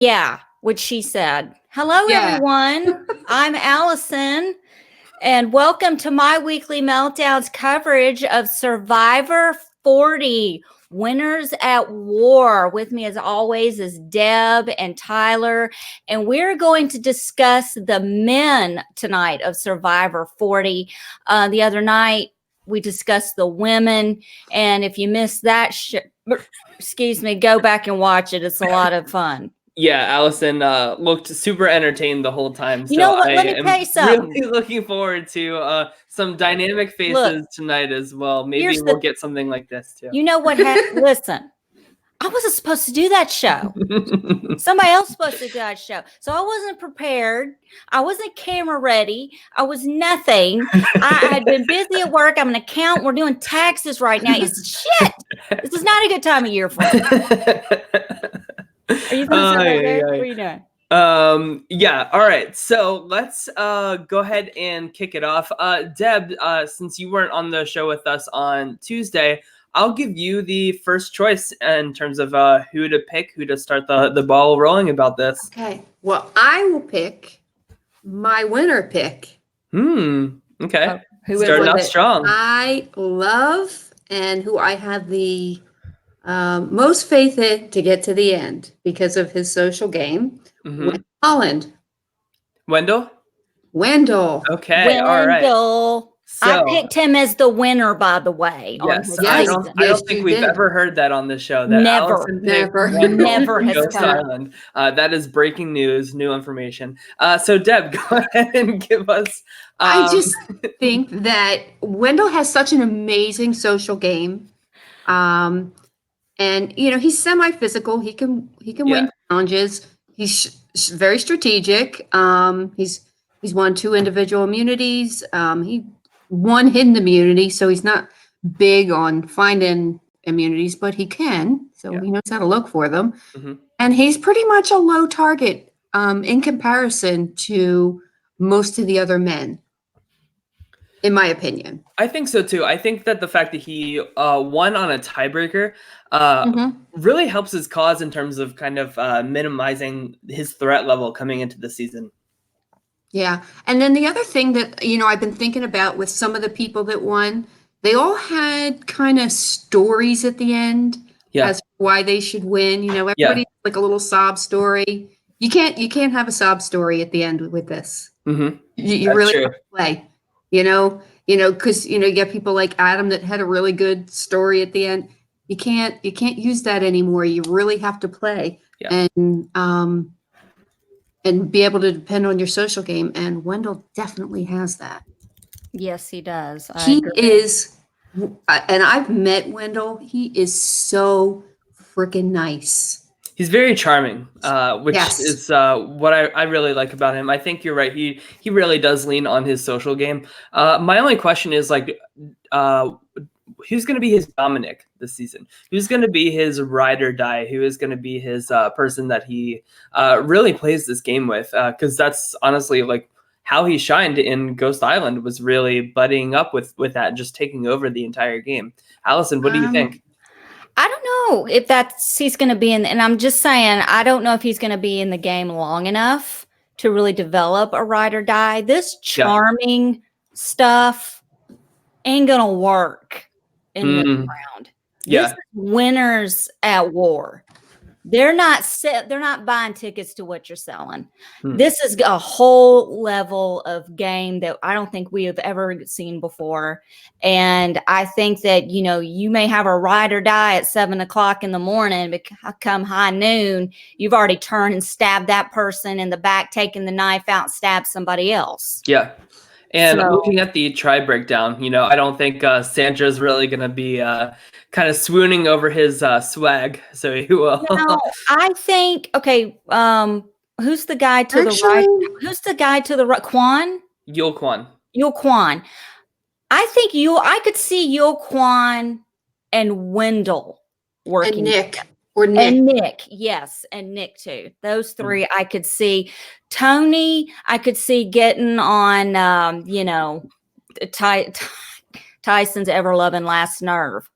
Yeah, which she said. Hello, everyone. I'm Allison, and welcome to my weekly Meltdowns coverage of Survivor 40, Winners at War. With me, as always, is Deb and Tyler, and we're going to discuss the men tonight of Survivor 40. The other night, we discussed the women, and if you missed that, go back and watch it. It's a lot of fun. Yeah, Allison looked super entertained the whole time. You know what? Let me tell you something. Really looking forward to some dynamic faces tonight as well. Maybe we'll get something like this too. You know what? Listen, I wasn't supposed to do that show. Somebody else was supposed to do that show. So I wasn't prepared. I wasn't camera ready. I was nothing. I had been busy at work. I'm an accountant. We're doing taxes right now. It's shit. This is not a good time of year for me. Are you going to say what are you doing? Yeah. All right. So let's go ahead and kick it off. Deb, since you weren't on the show with us on Tuesday, I'll give you the first choice in terms of who to pick, who to start the ball rolling about this. Okay. Well, I will pick my winner pick. Okay. Who starting out strong. I love and who I have the most faith in to get to the end because of his social game. Holland. Wendell? All Okay. right. So, I picked him as the winner, by the way. Yes, I don't think we've ever heard that on the show. That never has come. That is breaking news, new information. So Deb, go ahead and give us. I just think that Wendell has such an amazing social game, and he's semi-physical. He can win challenges. He's very strategic. He's won 2 individual immunities. He one hidden immunity, so he's not big on finding immunities, but he can, so he knows how to look for them. And he's pretty much a low target in comparison to most of the other men, in my opinion. I think so too. I think that the fact that he won on a tiebreaker really helps his cause in terms of kind of minimizing his threat level coming into the season. Yeah. And then the other thing that, I've been thinking about with some of the people that won, they all had kind of stories at the end as to why they should win. Everybody like a little sob story. You can't have a sob story at the end with this. You really have to play, because, you get people like Adam that had a really good story at the end. You can't use that anymore. You really have to play and be able to depend on your social game. And Wendell definitely has that. Yes, he does. He is, and I've met Wendell. He is so freaking nice. He's very charming, which is what I really like about him. I think you're right. He really does lean on his social game. My only question is who's going to be his Dominic this season? Who's going to be his ride or die? Who is going to be his person that he really plays this game with? Because that's honestly how he shined in Ghost Island, was really buddying up with that, just taking over the entire game. Allison, what do you think? I don't know if he's going to be in, and I'm just saying, I don't know if he's going to be in the game long enough to really develop a ride or die. This charming stuff ain't going to work in this round. This is Winners at War. They're not buying tickets to what you're selling. This is a whole level of game that I don't think we have ever seen before. And I think that, you may have a ride or die at 7:00 in the morning, but come high noon, you've already turned and stabbed that person in the back, taken the knife out, and stabbed somebody else. Yeah. And looking at the tri breakdown, I don't think Sandra's really going to be kind of swooning over his swag. So he will. No, I think, who's the guy to the right? Who's the guy to the right? Quan? Yul Quan. I think I could see Yul Quan and Wendell working. And Nick. And Nick, yes, and Nick too. Those 3 I could see. Tony, I could see getting on, Tyson's ever-loving last nerve.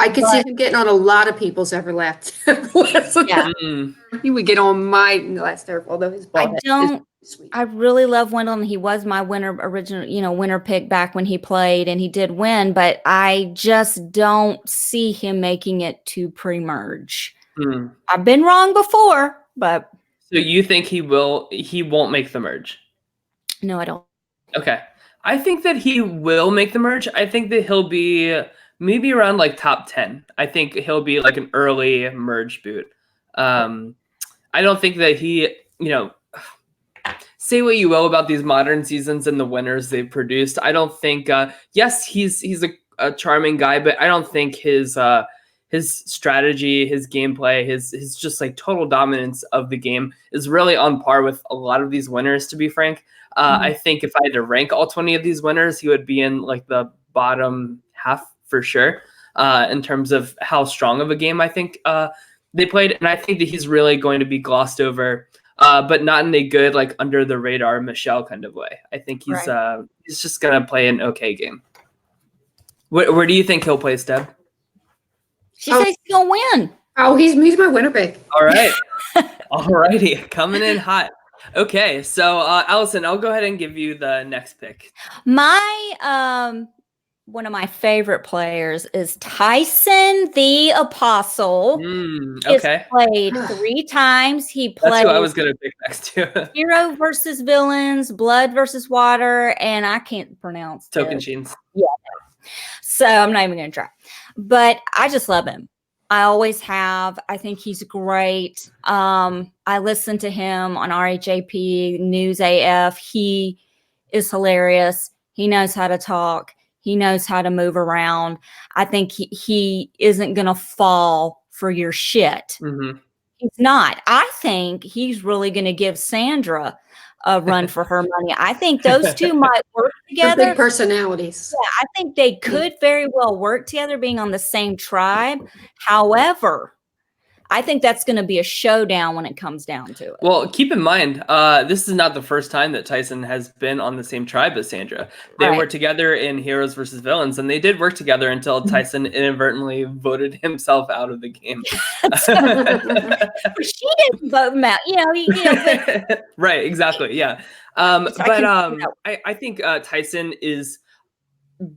I could see him getting on a lot of people's ever left. Yeah. He would get on my last turf, although his ball is sweet. I really love Wendell, and he was my winner pick back when he played, and he did win, but I just don't see him making it to pre-merge. I've been wrong before, but. So you think he won't make the merge? No, I don't. Okay. I think that he will make the merge. I think that he'll be maybe around like top 10. I think he'll be like an early merge boot. I don't think that he, say what you will about these modern seasons and the winners they've produced. I don't think, yes, he's a charming guy, but I don't think his strategy, his gameplay, his just like total dominance of the game is really on par with a lot of these winners, to be frank. I think if I had to rank all 20 of these winners, he would be in like the bottom half for sure, in terms of how strong of a game I think they played. And I think that he's really going to be glossed over, but not in a good, like under the radar Michelle kind of way. I think he's just going to play an okay game. Where do you think he'll place, Deb? She says he's going to win. Oh, he's my winner pick. All right. All righty. Coming in hot. Okay, so Allison, I'll go ahead and give you the next pick. My one of my favorite players is Tyson the Apostle. Okay. He's played 3 times. He played. That's who I was gonna pick next to. Hero versus Villains, Blood versus Water, and I can't pronounce Tokensheens. Yeah. So I'm not even gonna try. But I just love him. I always have. I think he's great. I listen to him on RHAP News AF. He is hilarious. He knows how to talk. He knows how to move around. I think he isn't going to fall for your shit. He's not. I think he's really going to give Sandra a run for her money. I think those two might work together. Big personalities. Yeah, I think they could very well work together being on the same tribe. However, I think that's going to be a showdown when it comes down to it. Well, keep in mind, this is not the first time that Tyson has been on the same tribe as Sandra. They were together in Heroes versus Villains, and they did work together until Tyson inadvertently voted himself out of the game. She didn't vote him out, but right, exactly, yeah. I think Tyson is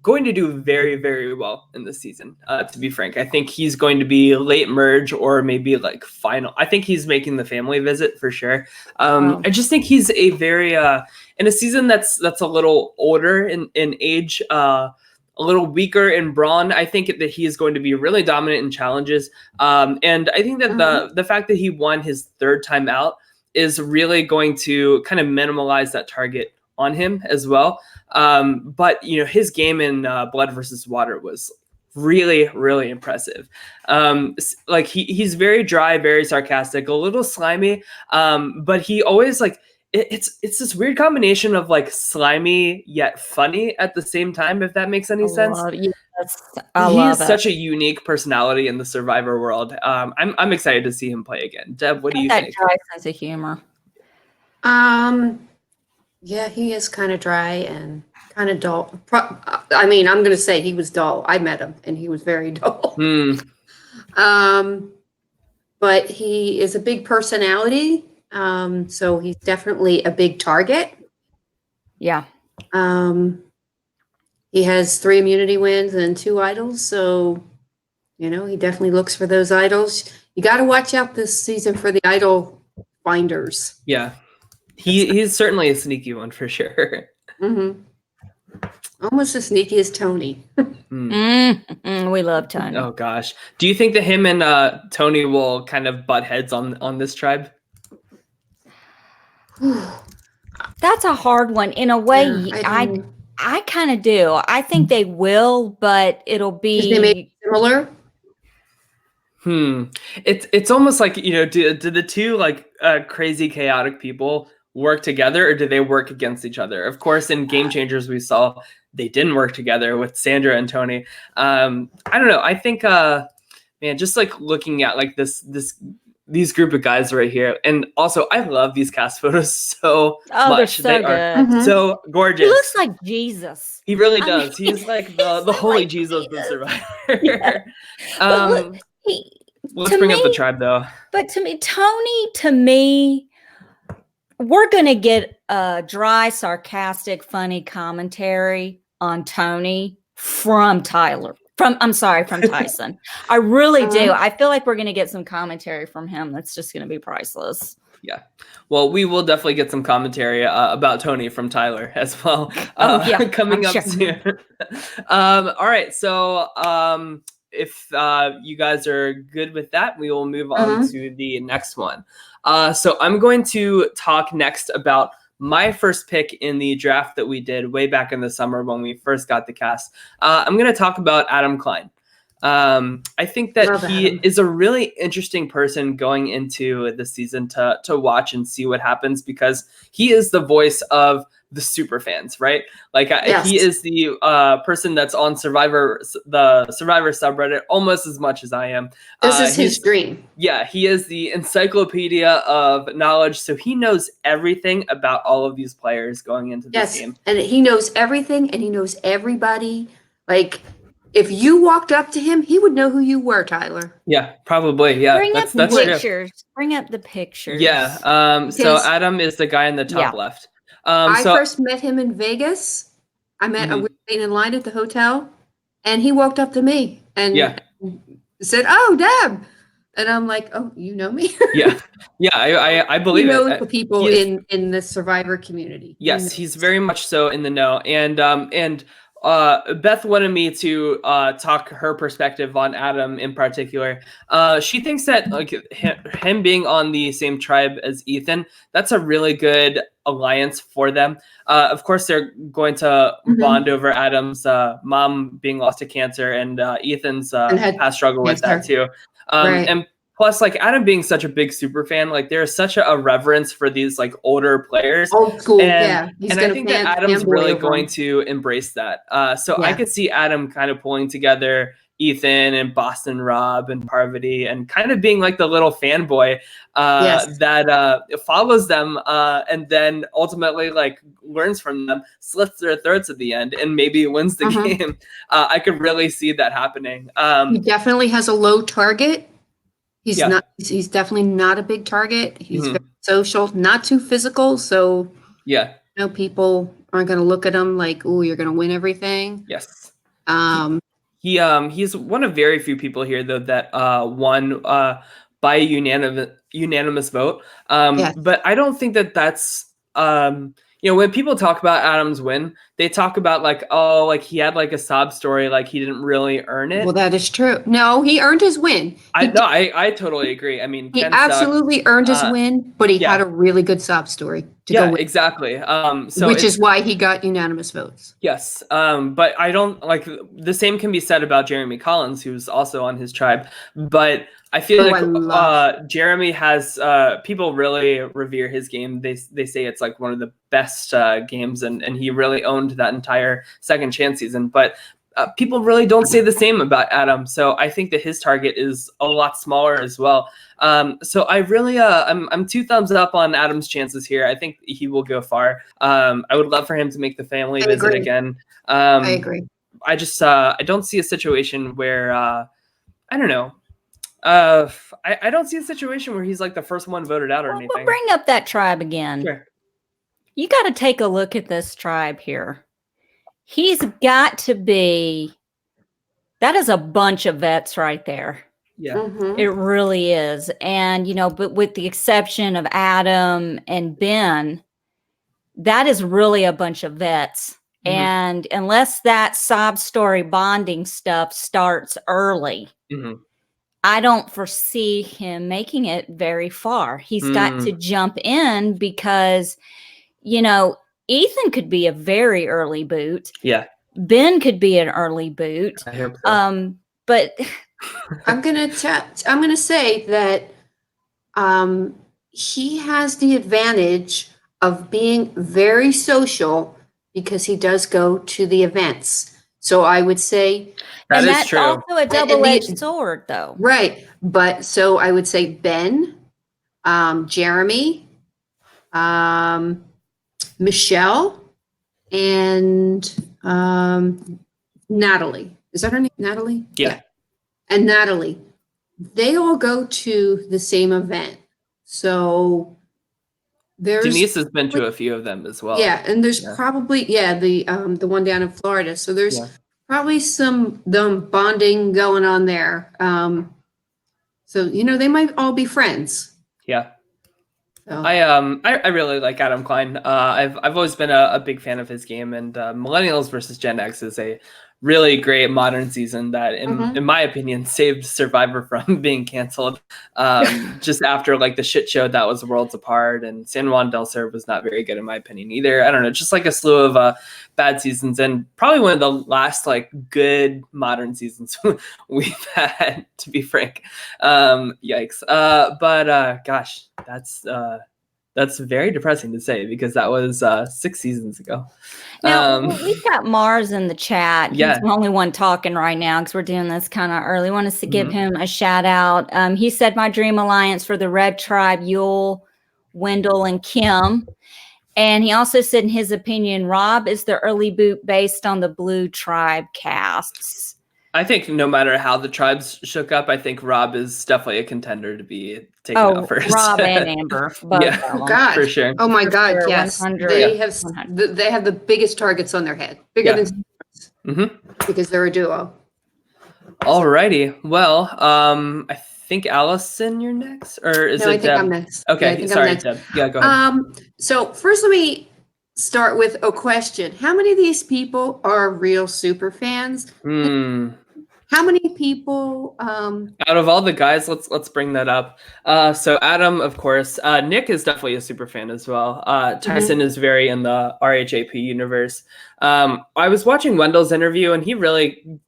going to do very, very well in this season, to be frank. I think he's going to be late merge or maybe like final. I think he's making the family visit for sure. I just think he's a very in a season that's a little older in age, a little weaker in brawn. I think that he is going to be really dominant in challenges. And I think that the fact that he won his 3rd time out is really going to kind of minimize that target on him as well. But his game in Blood versus Water was really, really impressive. Like he's very dry, very sarcastic, a little slimy. But he always it's this weird combination of like slimy yet funny at the same time, if that makes any sense. He's such a unique personality in the Survivor world. I'm excited to see him play again. Deb, what do you think? That dry sense of humor. Yeah, he is kind of dry and kind of dull. I'm going to say he was dull. I met him, and he was very dull. But he is a big personality, so he's definitely a big target. Yeah. He has 3 immunity wins and 2 idols, so he definitely looks for those idols. You got to watch out this season for the idol finders. Yeah. He's certainly a sneaky one for sure. Almost as sneaky as Tony. We love Tony. Oh gosh, do you think that him and Tony will kind of butt heads on this tribe? That's a hard one. In a way, I kind of do. I think they will, but it'll be they may be similar. It's almost like do the two like crazy chaotic people work together, or do they work against each other? Of course, in Game Changers, we saw they didn't work together with Sandra and Tony. I don't know. I think, man, just like looking at like this these group of guys right here. And also, I love these cast photos so Oh, much. they're so good. Mhm. So gorgeous. He looks like Jesus. He really I does. mean, He's like he's the so holy like Jesus of Jesus. Survivor. Yeah. But look, Let's to bring up the me, tribe though. but to me, we're gonna get a dry, sarcastic, funny commentary on Tony from Tyler. From Tyson. I really do. I feel like we're gonna get some commentary from him that's just gonna be priceless. Yeah. Well, we will definitely get some commentary about Tony from Tyler as well. Oh, yeah, Coming I'm up sure. soon. All right. So if you guys are good with that, we will move on to the next one. So I'm going to talk next about my first pick in the draft that we did way back in the summer when we first got the cast. I'm going to talk about Adam Klein. I think that he is a really interesting person going into the season to watch and see what happens, because he is the voice of the super fans, right? Like he is the person that's on the Survivor subreddit almost as much as I am. This is his dream. Yeah, he is the encyclopedia of knowledge, so he knows everything about all of these players going into this game. And he knows everything, and he knows everybody. Like, if you walked up to him, he would know who you were, Tyler. Yeah, probably. Yeah, Bring that's up the true. pictures. Bring up the pictures. Yeah. So Adam is the guy in the top left. I first met him in Vegas. We were waiting in line at the hotel, and he walked up to me and said, "Oh, Deb," and I'm like, "Oh, you know me?" Yeah. I believe he knows it. the people in the Survivor community. Yes, he's very much so in the know, and Beth wanted me to talk her perspective on Adam in particular. She thinks that like him being on the same tribe as Ethan, that's a really good alliance for them. Of course, they're going to bond over Adam's mom being lost to cancer, and Ethan's past struggle with that too. And plus, like Adam being such a big super fan, like there's such a reverence for these like older players. Old school, and I think that Adam's really going to embrace that. So I could see Adam kind of pulling together Ethan and Boston Rob and Parvati and kind of being like the little fanboy that follows them and then ultimately like learns from them, slits their throats at the end, and maybe wins the game. I could really see that happening. He definitely has a low target. He's not. He's definitely not a big target. He's very social, not too physical. So people aren't going to look at him like, "Oh, you're going to win everything." Yes. He's one of very few people here though that won by a unanimous vote. But I don't think that that's when people talk about Adam's win, they talk about like, oh, like he had like a sob story, like he didn't really earn it. Well, that is true. No, he earned his win. I totally agree. I mean, he absolutely earned his win, but he had a really good sob story to go with. Exactly. Which is why he got unanimous votes. Yes. But I don't like the same can be said about Jeremy Collins, who's also on his tribe. But I feel like Jeremy has people really revere his game. They say it's like one of the best games, and he really owned that entire second chance season. But people really don't say the same about Adam. So I think that his target is a lot smaller as well. So I really I'm 2 thumbs up on Adam's chances here. I think he will go far. I would love for him to make the family visit again. I agree. I just I don't see a situation where I don't know. I don't see a situation where he's like the first one voted out or anything. We'll bring up that tribe again. Sure. You got to take a look at this tribe here. He's got to be. That is a bunch of vets right there. Yeah, it really is. And but with the exception of Adam and Ben, that is really a bunch of vets. And unless that sob story bonding stuff starts early. I don't foresee him making it very far. He's got to jump in because, Ethan could be a very early boot. Yeah. Ben could be an early boot. I hope so. But I'm gonna say that he has the advantage of being very social because he does go to the events. So I would say That and is that's true. also a double-edged sword, though. right. But so I would say Ben, Jeremy, Michelle, and Natalie. Is that her name? Natalie? Yeah. And Natalie. They all go to the same event. So there's Denise has been to a few of them as well. yeah, and there's probably the one down in Florida. So there's probably some them bonding going on there. So they might all be friends. Yeah. So. I really like Adam Klein. I've always been a big fan of his game, and Millennials versus Gen X is a really great modern season that, in my opinion, saved Survivor from being canceled. Just after like the shit show that was Worlds Apart, and San Juan del Sur was not very good in my opinion either. I don't know, just like a slew of bad seasons, and probably one of the last like good modern seasons we've had, to be frank. Yikes. But gosh, that's very depressing to say because that was 6 seasons ago. Now, we've got Mars in the chat. He's Yeah. the only one talking right now because we're doing this kind of early. Want us to give him a shout out. He said, my dream alliance for the Red Tribe, Yul, Wendell, and Kim. And he also said, in his opinion, Rob is the early boot based on the Blue Tribe casts. I think no matter how the tribes shook up, I think Rob is definitely a contender to be taken out first. Rob and Amber. Yeah, oh God, for sure. Oh my For God, sure, yes. 100. They Yeah. have the biggest targets on their head, bigger than because they're a duo. Alrighty. Well, I think Allison, you're next, or is No, it I think Deb? I'm next. Okay, Yeah, I think I'm sorry, next. Deb. Yeah, go ahead. So first, let me start with a question: how many of these people are real super fans? How many people? Out of all the guys, let's bring that up. So Adam, of course. Nick is definitely a super fan as well. Tyson is very in the RHAP universe. I was watching Wendell's interview, and he really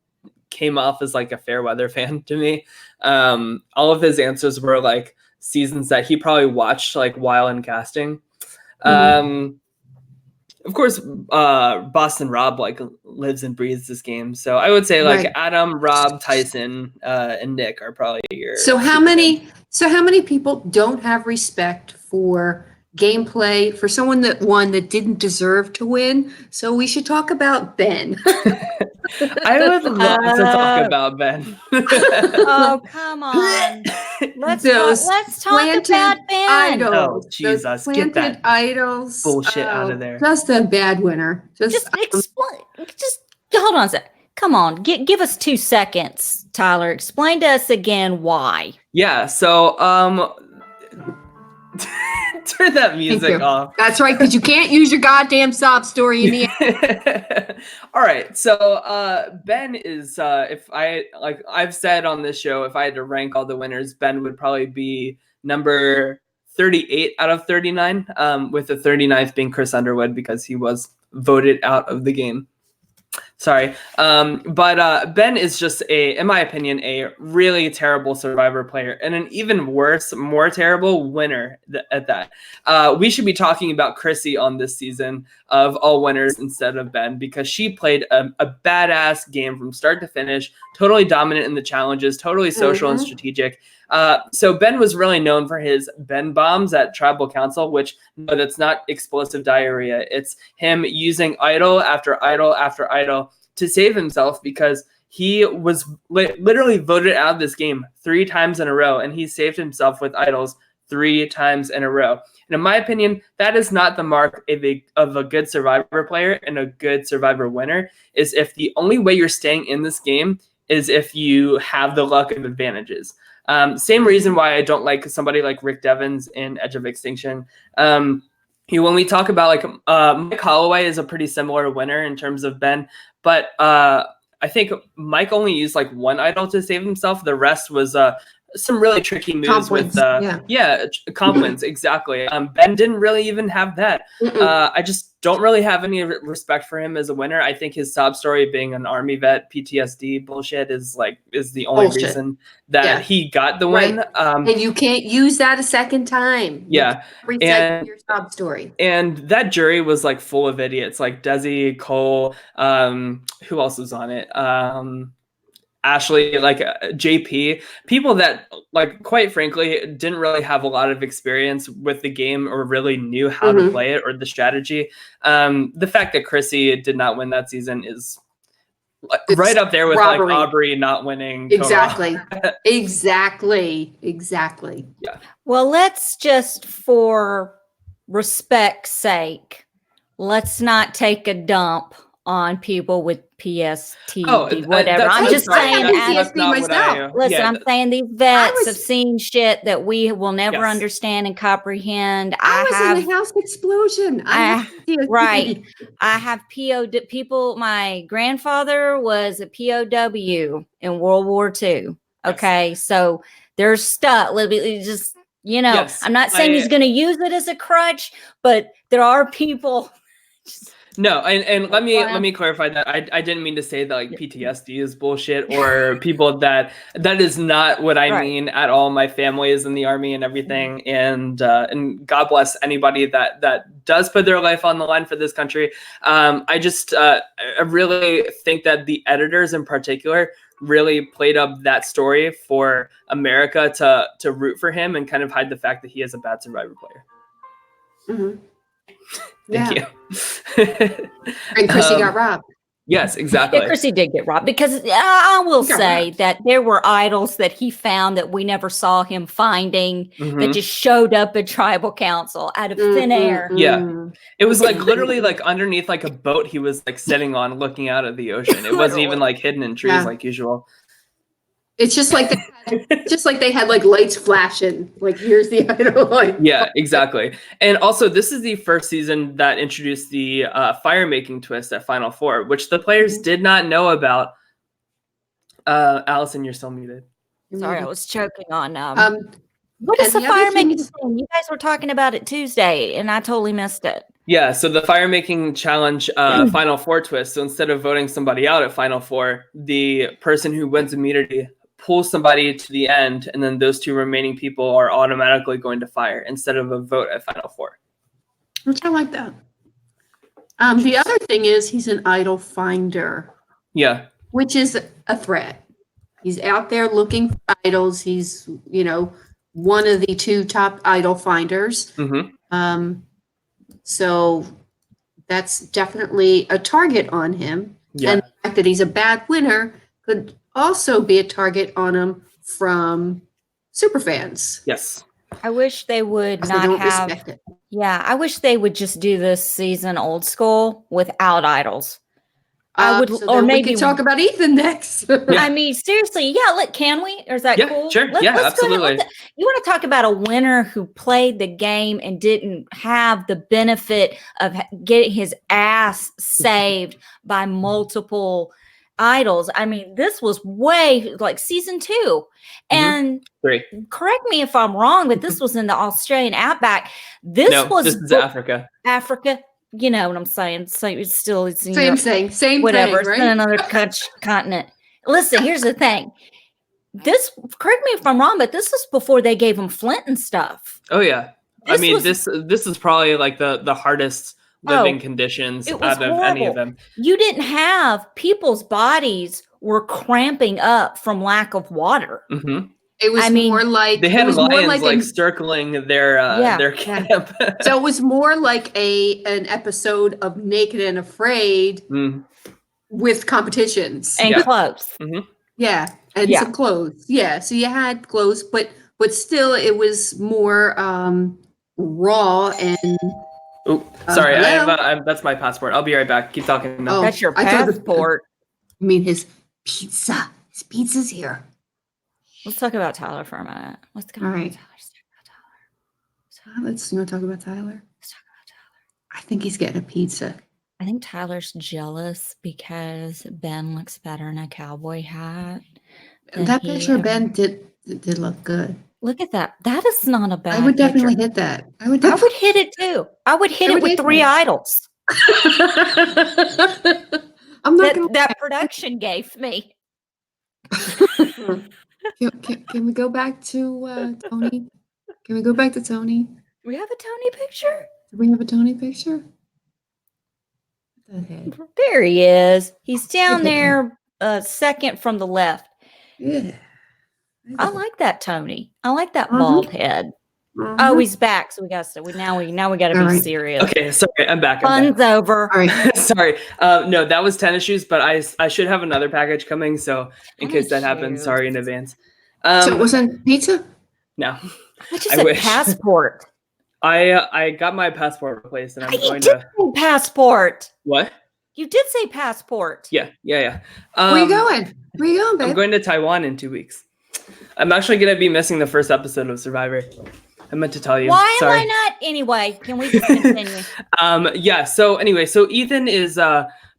came off as like a fair weather fan to me. All of his answers were like seasons that he probably watched like while in casting. Of course, Boston Rob like lives and breathes this game, so I would say like Adam, Rob, Tyson, and Nick are probably your. So how many? So how many people don't have respect for gameplay for someone that won that didn't deserve to win? So we should talk about Ben. I would love to talk about Ben. Oh, come on. Let's talk about Ben. Idols. Oh, Jesus. Get that idols. bullshit out of there. Just a bad winner. Just explain. Just hold on a sec. Come on. Give us 2 seconds, Tyler. Explain to us again why. Yeah. So, turn that music off. That's right, because you can't use your goddamn sob story in the end. All right. So Ben is if I've said on this show, if I had to rank all the winners, Ben would probably be number 38 out of 39, with the 39th being Chris Underwood because he was voted out of the game. Sorry. But Ben is just in my opinion, a really terrible Survivor player and an even worse, more terrible winner at that. We should be talking about Chrissy on this season of all winners instead of Ben because she played a badass game from start to finish, totally dominant in the challenges, totally social and strategic. So Ben was really known for his Ben bombs at Tribal Council, which no, that's not explosive diarrhea. It's him using idol after idol after idol to save himself because he was literally voted out of this game 3 times in a row, and he saved himself with idols 3 times in a row. And in my opinion, that is not the mark of a good Survivor player and a good Survivor winner, is if the only way you're staying in this game is if you have the luck of advantages. Same reason why I don't like somebody like Rick Devens in Edge of Extinction. When we talk about like Mike Holloway is a pretty similar winner in terms of Ben, but I think Mike only used like 1 idol to save himself. The rest was some really tricky moves Comp with wins, comp wins, exactly. Ben didn't really even have that. I just don't really have any respect for him as a winner. I think his sob story being an Army vet PTSD bullshit is the only reason that he got the win. And you can't use that a second time. Yeah. And your sob story. And that jury was like full of idiots, like Desi, Cole, who else was on it? Ashley, like JP, people that, like, quite frankly, didn't really have a lot of experience with the game or really knew how to play it or the strategy. The fact that Chrissy did not win that season is right up there with robbery. Like Aubrey not winning. Exactly. Exactly. Yeah. Well, let's just, for respect's sake, let's not take a dump on people with PSTD, whatever. I'm just saying, I'm saying these vets have seen shit that we will never understand and comprehend. I was in a house explosion. I have people. My grandfather was a POW in World War II. Okay, so there's stuff. Just, I'm not saying he's going to use it as a crutch, but there are people. No, and let me clarify that I didn't mean to say that like PTSD is bullshit or people that is not what I mean at all. My family is in the Army and everything, and God bless anybody that does put their life on the line for this country. I really think that the editors in particular really played up that story for America to root for him and kind of hide the fact that he is a bad Survivor player. Thank you. And Chrissy got robbed. Yes, exactly. Yeah, Chrissy did get robbed because I will say that there were idols that he found that we never saw him finding that just showed up at tribal council out of thin air. Yeah. It was like literally like underneath like a boat he was like sitting on looking out at the ocean. It wasn't even like hidden in trees like usual. It's just like they had like lights flashing. Like, here's the idol. Like, yeah, exactly. And also, this is the first season that introduced the fire making twist at Final Four, which the players did not know about. Allison, you're still muted. Sorry, I was choking on. What is the fire making thing? You guys were talking about it Tuesday, and I totally missed it. Yeah, so the fire making challenge Final Four twist. So instead of voting somebody out at Final Four, the person who wins immunity pulls somebody to the end, and then those two remaining people are automatically going to fire instead of a vote at Final Four. Which I like that. The other thing is he's an idol finder. Yeah. Which is a threat. He's out there looking for idols. He's, one of the two top idol finders. So that's definitely a target on him. Yeah. And the fact that he's a bad winner could also be a target on him from superfans. Yes. I wish they would not have. Yeah, I wish they would just do this season old school without idols. I would, so or maybe we could talk about Ethan next. I mean, seriously, can we? Or is that cool? Sure. Let's absolutely. You want to talk about a winner who played the game and didn't have the benefit of getting his ass saved by multiple idols. I mean, this was way like season 2. And correct me if I'm wrong, but this was in the Australian outback. This is Africa. Africa. You know what I'm saying? So it's still same thing, whatever. Thing, right? It's in another continent. Listen, here's the thing. This, correct me if I'm wrong, but this was before they gave him Flint and stuff. Oh yeah, this is probably like the hardest living conditions out of any of them. You didn't have people's bodies were cramping up from lack of water. It was more like they had lions like circling their camp. So it was more like an episode of Naked and Afraid with competitions and clothes. Yeah, and some clothes. Yeah, so you had clothes, but still it was more raw and. Oh, sorry, that's my passport. I'll be right back. Keep talking. Now. That's your passport. I mean his pizza. His pizza's here. Let's talk about Tyler for a minute. Let's go. All right. You want to talk about Tyler? Let's talk about Tyler. I think he's getting a pizza. I think Tyler's jealous because Ben looks better in a cowboy hat. That picture of Ben It did look good. Look at that. That is not a bad I would definitely picture. hit that. I would hit it too. I would hit I it would with hit 3 that. idols I'm not gonna. that production gave me. Can we go back to Tony? Can we go back to Tony? We have a Tony picture. Do we have a Tony picture? Okay. There he is. He's down Okay. there, second from the left. Yeah. I like that Tony. I like that Mhm. bald head. Oh, he's back. So we got to. Now we got to All be right. serious. Okay, sorry, I'm back. Fun's over. All right. Sorry. No, that was tennis shoes, but I should have another package coming. So in case that happens, sorry in advance. So it wasn't pizza? No, I just I said wish. passport. I got my passport replaced, and I'm You going did to say passport. what? You did say passport. Yeah. Where you going? Where you going, babe? I'm going to Taiwan in 2 weeks. I'm actually going to be missing the first episode of Survivor. I meant to tell you. Why Sorry. am I not? Anyway, can we just continue? Yeah. So anyway, so Ethan is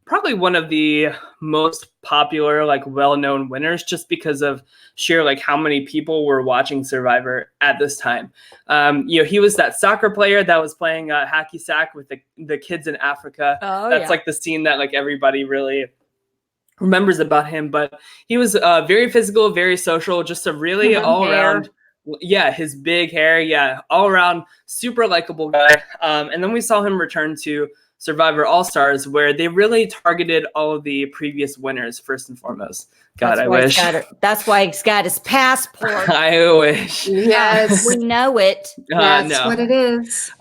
probably one of the most popular, like well-known winners, just because of sheer like how many people were watching Survivor at this time. He was that soccer player that was playing hacky sack with the kids in Africa. Oh, That's yeah. like the scene that like everybody really remembers about him. But he was very physical, very social, just a really all around. Yeah, his big hair. Yeah, all around super likable guy. And then we saw him return to Survivor All-Stars, where they really targeted all of the previous winners first and foremost. God, I wish. That's why he's got his passport. I wish. Yes. We know it. That's No. what it is.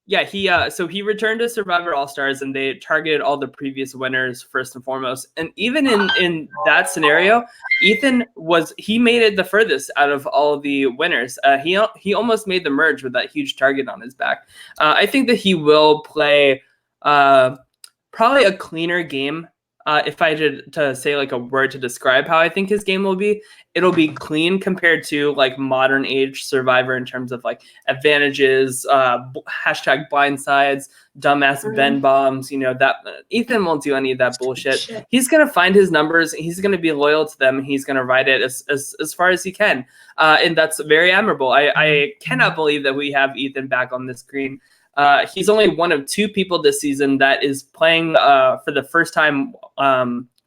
Yeah, he returned to Survivor All-Stars, and they targeted all the previous winners first and foremost. And even in that scenario, Ethan made it the furthest out of all of the winners. He almost made the merge with that huge target on his back. I think that he will play probably a cleaner game. If I had to say like a word to describe how I think his game will be, it'll be clean compared to like modern age Survivor in terms of like advantages, hashtag blindsides, dumbass Ben bombs. That Ethan won't do any of that bullshit. He's gonna find his numbers. He's gonna be loyal to them. And he's gonna ride it as far as he can, and that's very admirable. I cannot believe that we have Ethan back on the screen. He's only one of 2 people this season that is playing for the first time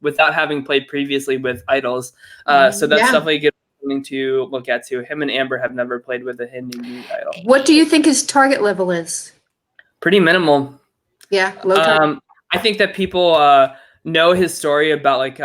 without having played previously with idols. So that's definitely a good thing to look at too. Him and Amber have never played with a hidden immunity idol. What do you think his target level is? Pretty minimal. Yeah, low target. I think that people know his story about like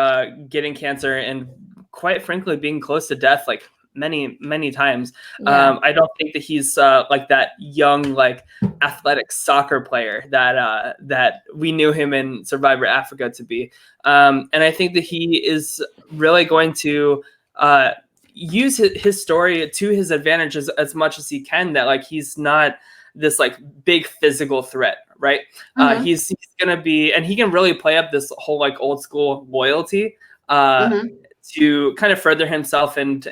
getting cancer and quite frankly being close to death like many times. Yeah. I don't think that he's like that young like athletic soccer player that we knew him in Survivor Africa to be. And I think that he is really going to use his story to his advantage as much as he can, that like he's not this like big physical threat, right? He's gonna be, and he can really play up this whole like old school loyalty to kind of further himself and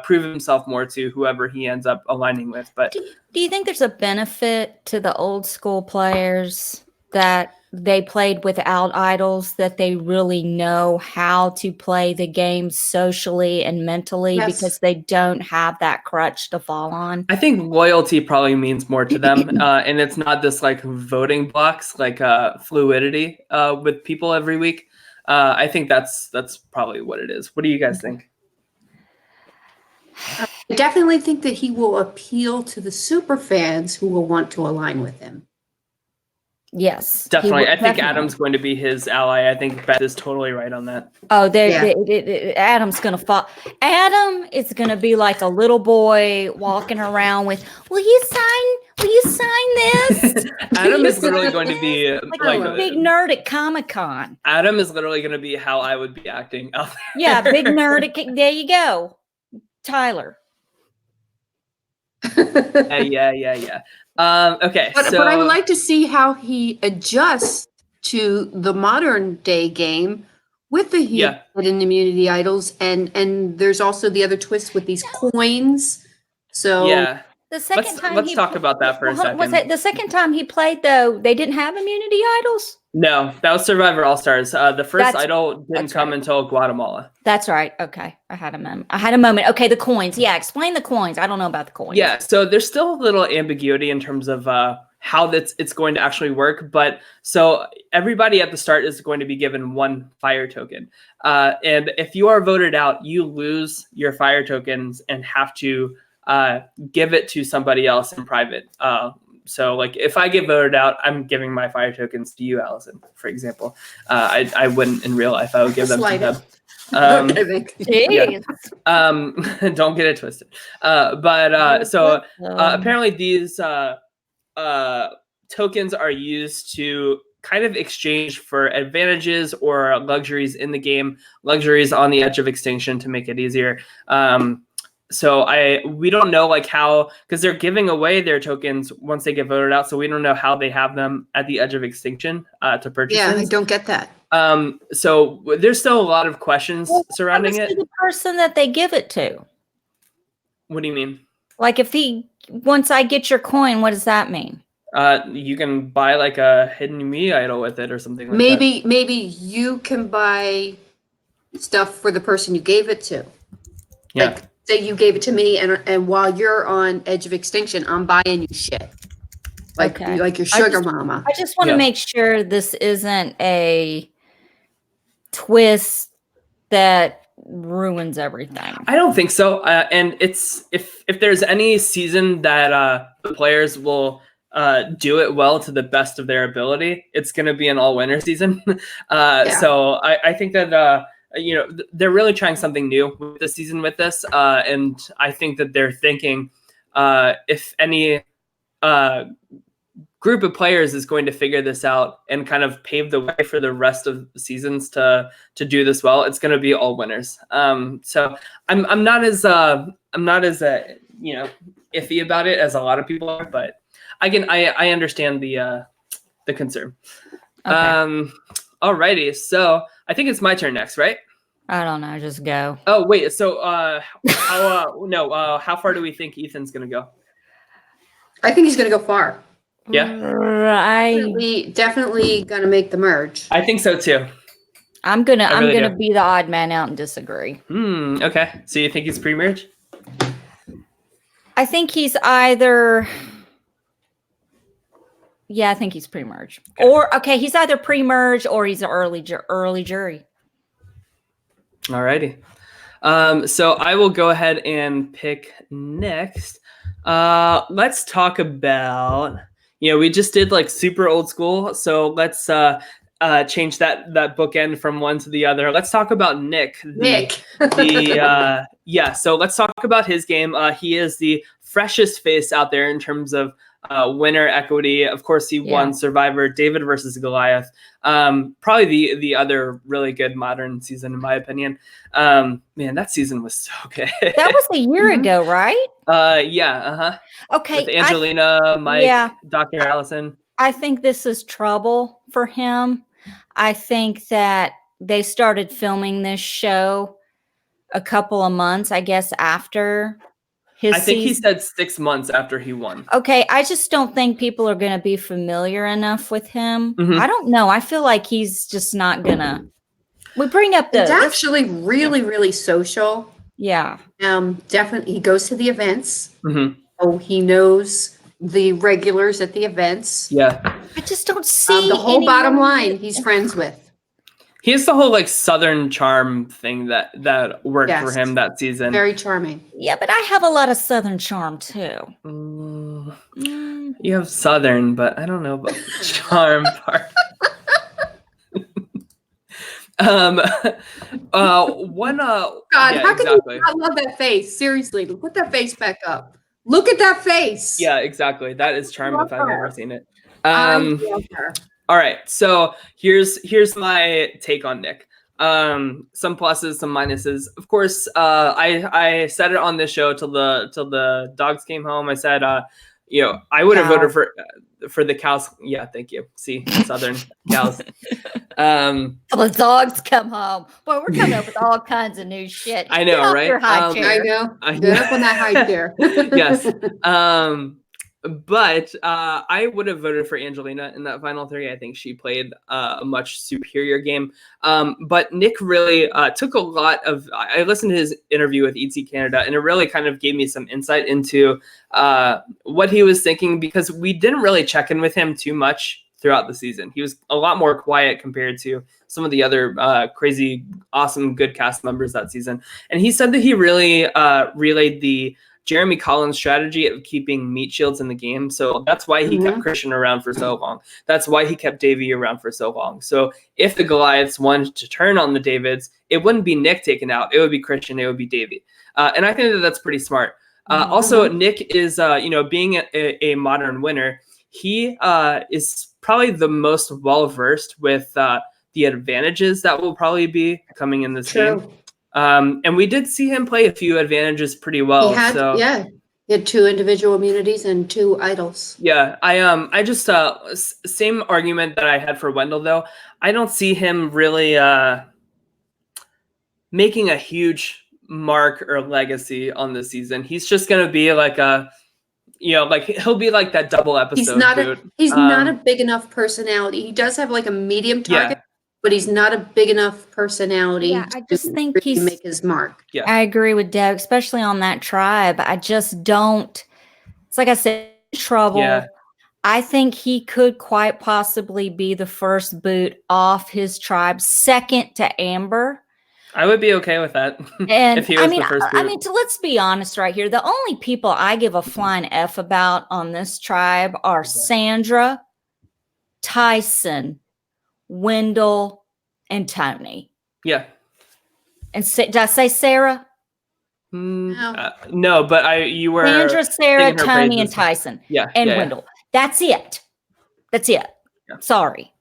prove himself more to whoever he ends up aligning with. But do you think there's a benefit to the old school players that they played without idols, that they really know how to play the game socially and mentally because they don't have that crutch to fall on? I think loyalty probably means more to them. And it's not this like voting blocks, like fluidity with people every week. I think that's probably what it is. What do you guys think? I definitely think that he will appeal to the super fans who will want to align with him. Yes, definitely. I think Adam's going to be his ally. I think Beth is totally right on that. Oh, Adam's going to fall. Adam is going to be like a little boy walking around with, will you sign this? Adam is literally going to be like a big nerd at Comic-Con. Adam is literally going to be how I would be acting out there. Yeah, big nerd. There you go. Tyler. Yeah. Okay. But I would like to see how he adjusts to the modern day game with the hidden immunity idols, and there's also the other twist with these coins. So yeah, the second time let's talk about that for a second. Was it the second time he played though? They didn't have immunity idols. No, that was Survivor All Stars. The first That's- idol didn't come until Guatemala. That's right. Okay. I had a moment. Okay, the coins. Yeah, explain the coins. I don't know about the coins. Yeah, so there's still a little ambiguity in terms of how it's going to actually work. But so everybody at the start is going to be given one fire token. And if you are voted out, you lose your fire tokens and have to give it to somebody else in private. So like if I get voted out, I'm giving my fire tokens to you, Allison, for example. I wouldn't in real life. I would give them to them. Yeah. Don't get it twisted. So apparently these tokens are used to kind of exchange for advantages or luxuries in the game, luxuries on the edge of extinction to make it easier. So we don't know like how, because they're giving away their tokens once they get voted out. So we don't know how they have them at the edge of extinction to purchase. Yeah, I don't get that. So there's still a lot of questions surrounding it. The person that they give it to. What do you mean? Like once I get your coin, what does that mean? You can buy like a hidden me idol with it or something like that. Maybe you can buy stuff for the person you gave it to. Yeah. Like, say you gave it to me, and while you're on edge of extinction, I'm buying you shit. Like your sugar mama. I just want to make sure this isn't a twist that ruins everything. I don't think so. And it's if there's any season that the players will do it well to the best of their ability, it's going to be an all-winner season. So I think that they're really trying something new with the season with this, and I think that they're thinking if any group of players is going to figure this out and kind of pave the way for the rest of the seasons to do this well, it's going to be all winners. So I'm not as iffy about it as a lot of people are, but I understand the concern. Okay. Alrighty, so I think it's my turn next, right? I don't know, just go. Oh wait, so how far do we think Ethan's gonna go? I think he's gonna go far. Yeah, definitely gonna make the merge. I think so too. I'm gonna be the odd man out and disagree. Okay, so you think he's pre-merge? I think he's either. Yeah, I think he's pre-merge. Okay. He's either pre-merge or he's an early jury. Alrighty. So I will go ahead and pick next. Let's talk about, we just did like super old school. So let's change that bookend from one to the other. Let's talk about Nick. So let's talk about his game. He is the freshest face out there in terms of winner equity. Of course, he won Survivor, David versus Goliath. Probably the other really good modern season, in my opinion. Man, that season was so good. That was a year ago, right? Okay. With Angelina, Mike, Dr. Allison. I think this is trouble for him. I think that they started filming this show a couple of months, I guess, after his season. He said 6 months after he won. Okay, I just don't think people are going to be familiar enough with him. I don't know. I feel like he's just not going to. We bring up It's actually really, really social. Yeah. Definitely, he goes to the events. Oh, he knows the regulars at the events. Yeah. I just don't see the whole bottom line he's friends with. He has the whole like Southern charm thing that worked for him that season. Very charming. Yeah, but I have a lot of Southern charm too. You have Southern, but I don't know about the charm part. How can you not love that face? Seriously, put that face back up. Look at that face. Yeah, exactly. That is charm if I've ever seen it. All right, so here's my take on Nick. Some pluses, some minuses. Of course, I said it on this show till the dogs came home. I said, I would have voted for the cows. Yeah, thank you. See, Southern cows. The dogs come home. Boy, we're coming up with all kinds of new shit. I know, right? I know. Get up on that high chair. Yes. But I would have voted for Angelina in that final three. I think she played a much superior game. But Nick really took a lot of. I listened to his interview with ET Canada, and it really kind of gave me some insight into what he was thinking, because we didn't really check in with him too much throughout the season. He was a lot more quiet compared to some of the other crazy, awesome, good cast members that season. And he said that he really relayed the Jeremy Collins' strategy of keeping meat shields in the game. So that's why he kept Christian around for so long. That's why he kept Davey around for so long. So if the Goliaths wanted to turn on the Davids, it wouldn't be Nick taken out. It would be Christian. It would be Davey. And I think that that's pretty smart. Also, Nick is, being a modern winner, he is probably the most well-versed with the advantages that will probably be coming in this game. And we did see him play a few advantages pretty well. He had 2 individual immunities and 2 idols. Yeah, I just same argument that I had for Wendell though. I don't see him really making a huge mark or legacy on the season. He's just gonna be like he'll be like that double episode. He's not a big enough personality. He does have like a medium target. Yeah. But he's not a big enough personality. Yeah, I just think he's make his mark. Yeah, I agree with Deb, especially on that tribe. I just don't. It's like I said, trouble. Yeah. I think he could quite possibly be the first boot off his tribe, second to Amber. I would be okay with that. And if he was the first boot. Let's be honest right here. The only people I give a flying F about on this tribe are Sandra, Tyson, Wendell, and Tony. Yeah. And did I say Sarah? No, but you were Sandra, Sarah, Tony, and Tyson. Yeah. And Wendell. That's it. Yeah. Sorry.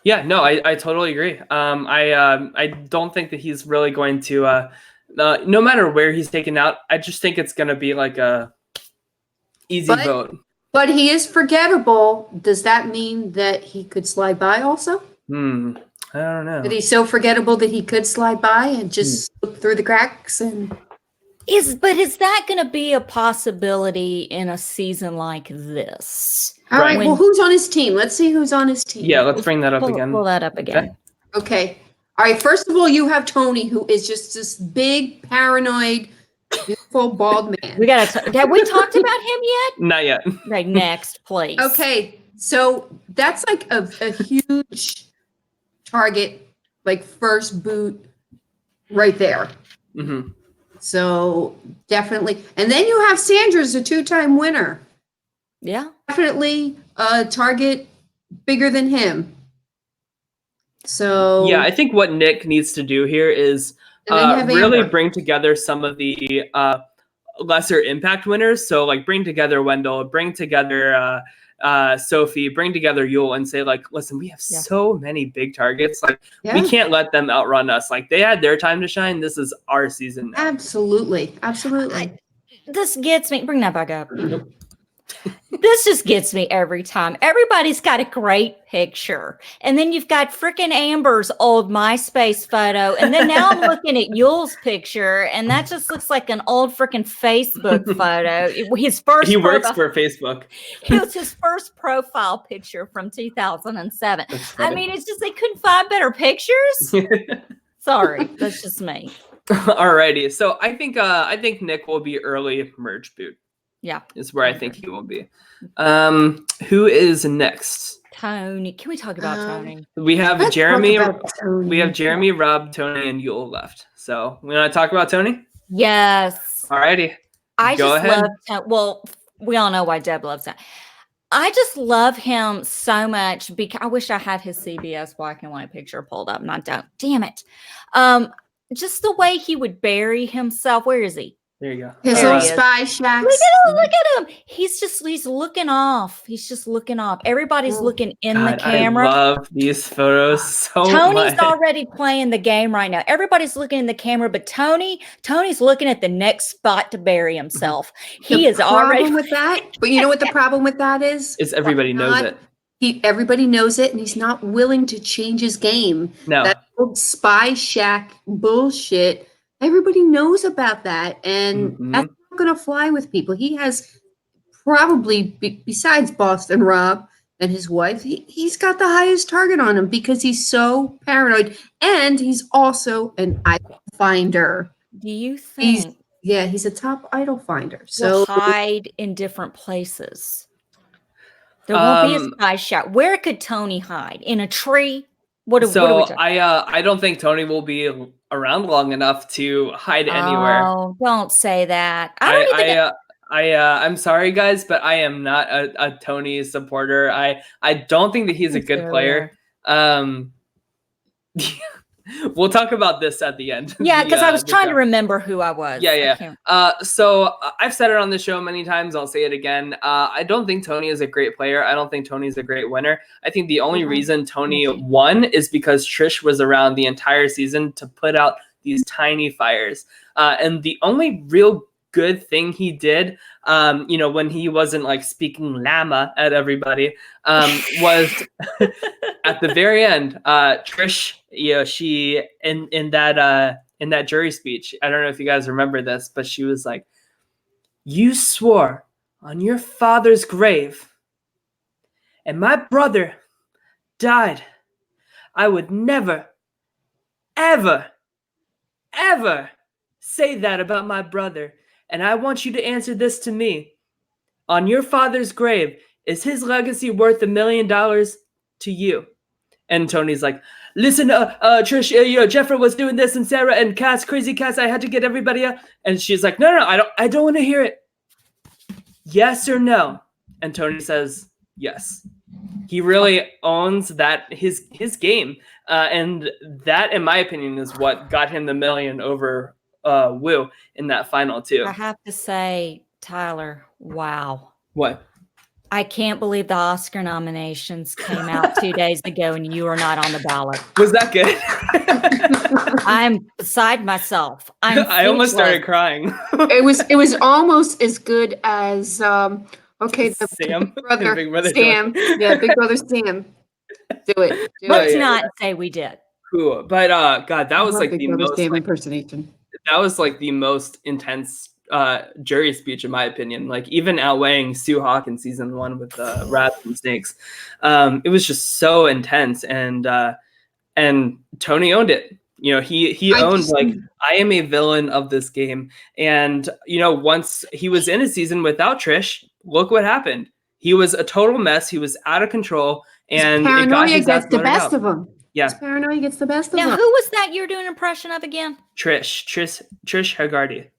Yeah, no, I totally agree. I don't think that he's really going to no matter where he's taken out, I just think it's gonna be like a easy vote. But he is forgettable. Does that mean that he could slide by also? I don't know. That he's so forgettable that he could slide by and just slip through the cracks and is that going to be a possibility in a season like this? All right. Well, who's on his team? Let's see who's on his team. Yeah, let's bring that up again. Pull that up again. Okay. All right. First of all, you have Tony, who is just this big, paranoid, beautiful, bald man. Have we talked about him yet? Not yet. Right. Next, please. Okay. So that's like a huge target, like first boot right there. Mm-hmm. So definitely. And then you have Sandra's a 2-time winner. Yeah. Definitely a target bigger than him. So yeah, I think what Nick needs to do here is really bring together some of the lesser impact winners. So like bring together Wendell, bring together Sophie, bring together Yule and say like, listen, we have so many big targets. Like we can't let them outrun us. Like they had their time to shine. This is our season now. Absolutely. This gets me. Bring that back up. This just gets me every time. Everybody's got a great picture. And then you've got freaking Amber's old MySpace photo. And then now I'm looking at Yule's picture, and that just looks like an old freaking Facebook photo. He works for Facebook. It was his first profile picture from 2007. I mean, it's just they couldn't find better pictures. Sorry, that's just me. Alrighty. So I think Nick will be early merge boot. Yeah. Is where I think he will be. Who is next? Tony. Can we talk about Tony? We have Jeremy. We have Jeremy, Rob, Tony, and Yule left. So we want to talk about Tony? Yes. Alrighty. Go ahead. Well, we all know why Deb loves that. I just love him so much because I wish I had his CBS black and white picture pulled up, and I don't. Damn it. Just the way he would bury himself. Where is he? There you go. His little spy shack. Look at him. He's looking off. He's just looking off. Everybody's looking in the camera. I love these photos so Tony's much. already playing the game right now. Everybody's looking in the camera, but Tony's looking at the next spot to bury himself. He is already with that. But you know what the problem with that is? Is everybody knows it. Everybody knows it, and he's not willing to change his game. No. That old spy shack bullshit. Everybody knows about that, and that's not going to fly with people. He has probably, besides Boston Rob and his wife, he's got the highest target on him because he's so paranoid. And he's also an idol finder. Do you think he's a top idol finder. he'll So hide in different places? There won't be a spy shot. Where could Tony hide? In a tree? What are we talking? I don't think Tony will be around long enough to hide anywhere. Oh, don't say that. I don't even I'm sorry, guys, but I am not a Tony supporter. I don't think that he's a good player. We'll talk about this at the end. Yeah, because I was trying to remember who I was. Yeah. So I've said it on the show many times. I'll say it again. I don't think Tony is a great player. I don't think Tony's a great winner. I think the only reason Tony won is because Trish was around the entire season to put out these tiny fires. And the only real good thing he did, when he wasn't like speaking llama at everybody, was at the very end. Trish, she in that jury speech, I don't know if you guys remember this, but she was like, "You swore on your father's grave, and my brother died. I would never, ever, ever say that about my brother. And I want you to answer this to me. On your father's grave, is his legacy worth $1 million to you?" And Tony's like, "Listen, Trish, Jeffrey was doing this, and Sarah and Cass, crazy Cass, I had to get everybody up." And she's like, no, I don't want to hear it. Yes or no? And Tony says, yes. He really owns that his game. And that, in my opinion, is what got him the $1 million over Wu in that final too. I have to say, Tyler, wow. What? I can't believe the Oscar nominations came out 2 days ago and you are not on the ballot. Was that good? I'm beside myself. I almost started crying. It was almost as good as Sam, Big Brother Sam. Yeah, Big Brother Sam. Do it. Let's not say we did. Cool. But God, that was like the most impersonation. That was like the most intense jury speech, in my opinion. Like even outweighing Sue Hawk in season 1 with rats and snakes. It was just so intense, and Tony owned it. He owned I am a villain of this game. And once he was in a season without Trish, look what happened. He was a total mess. He was out of control, and paranoia gets the best of him. Yeah, paranoia gets the best of him. Now, who was that you're doing an impression of again? Trish Hagarty.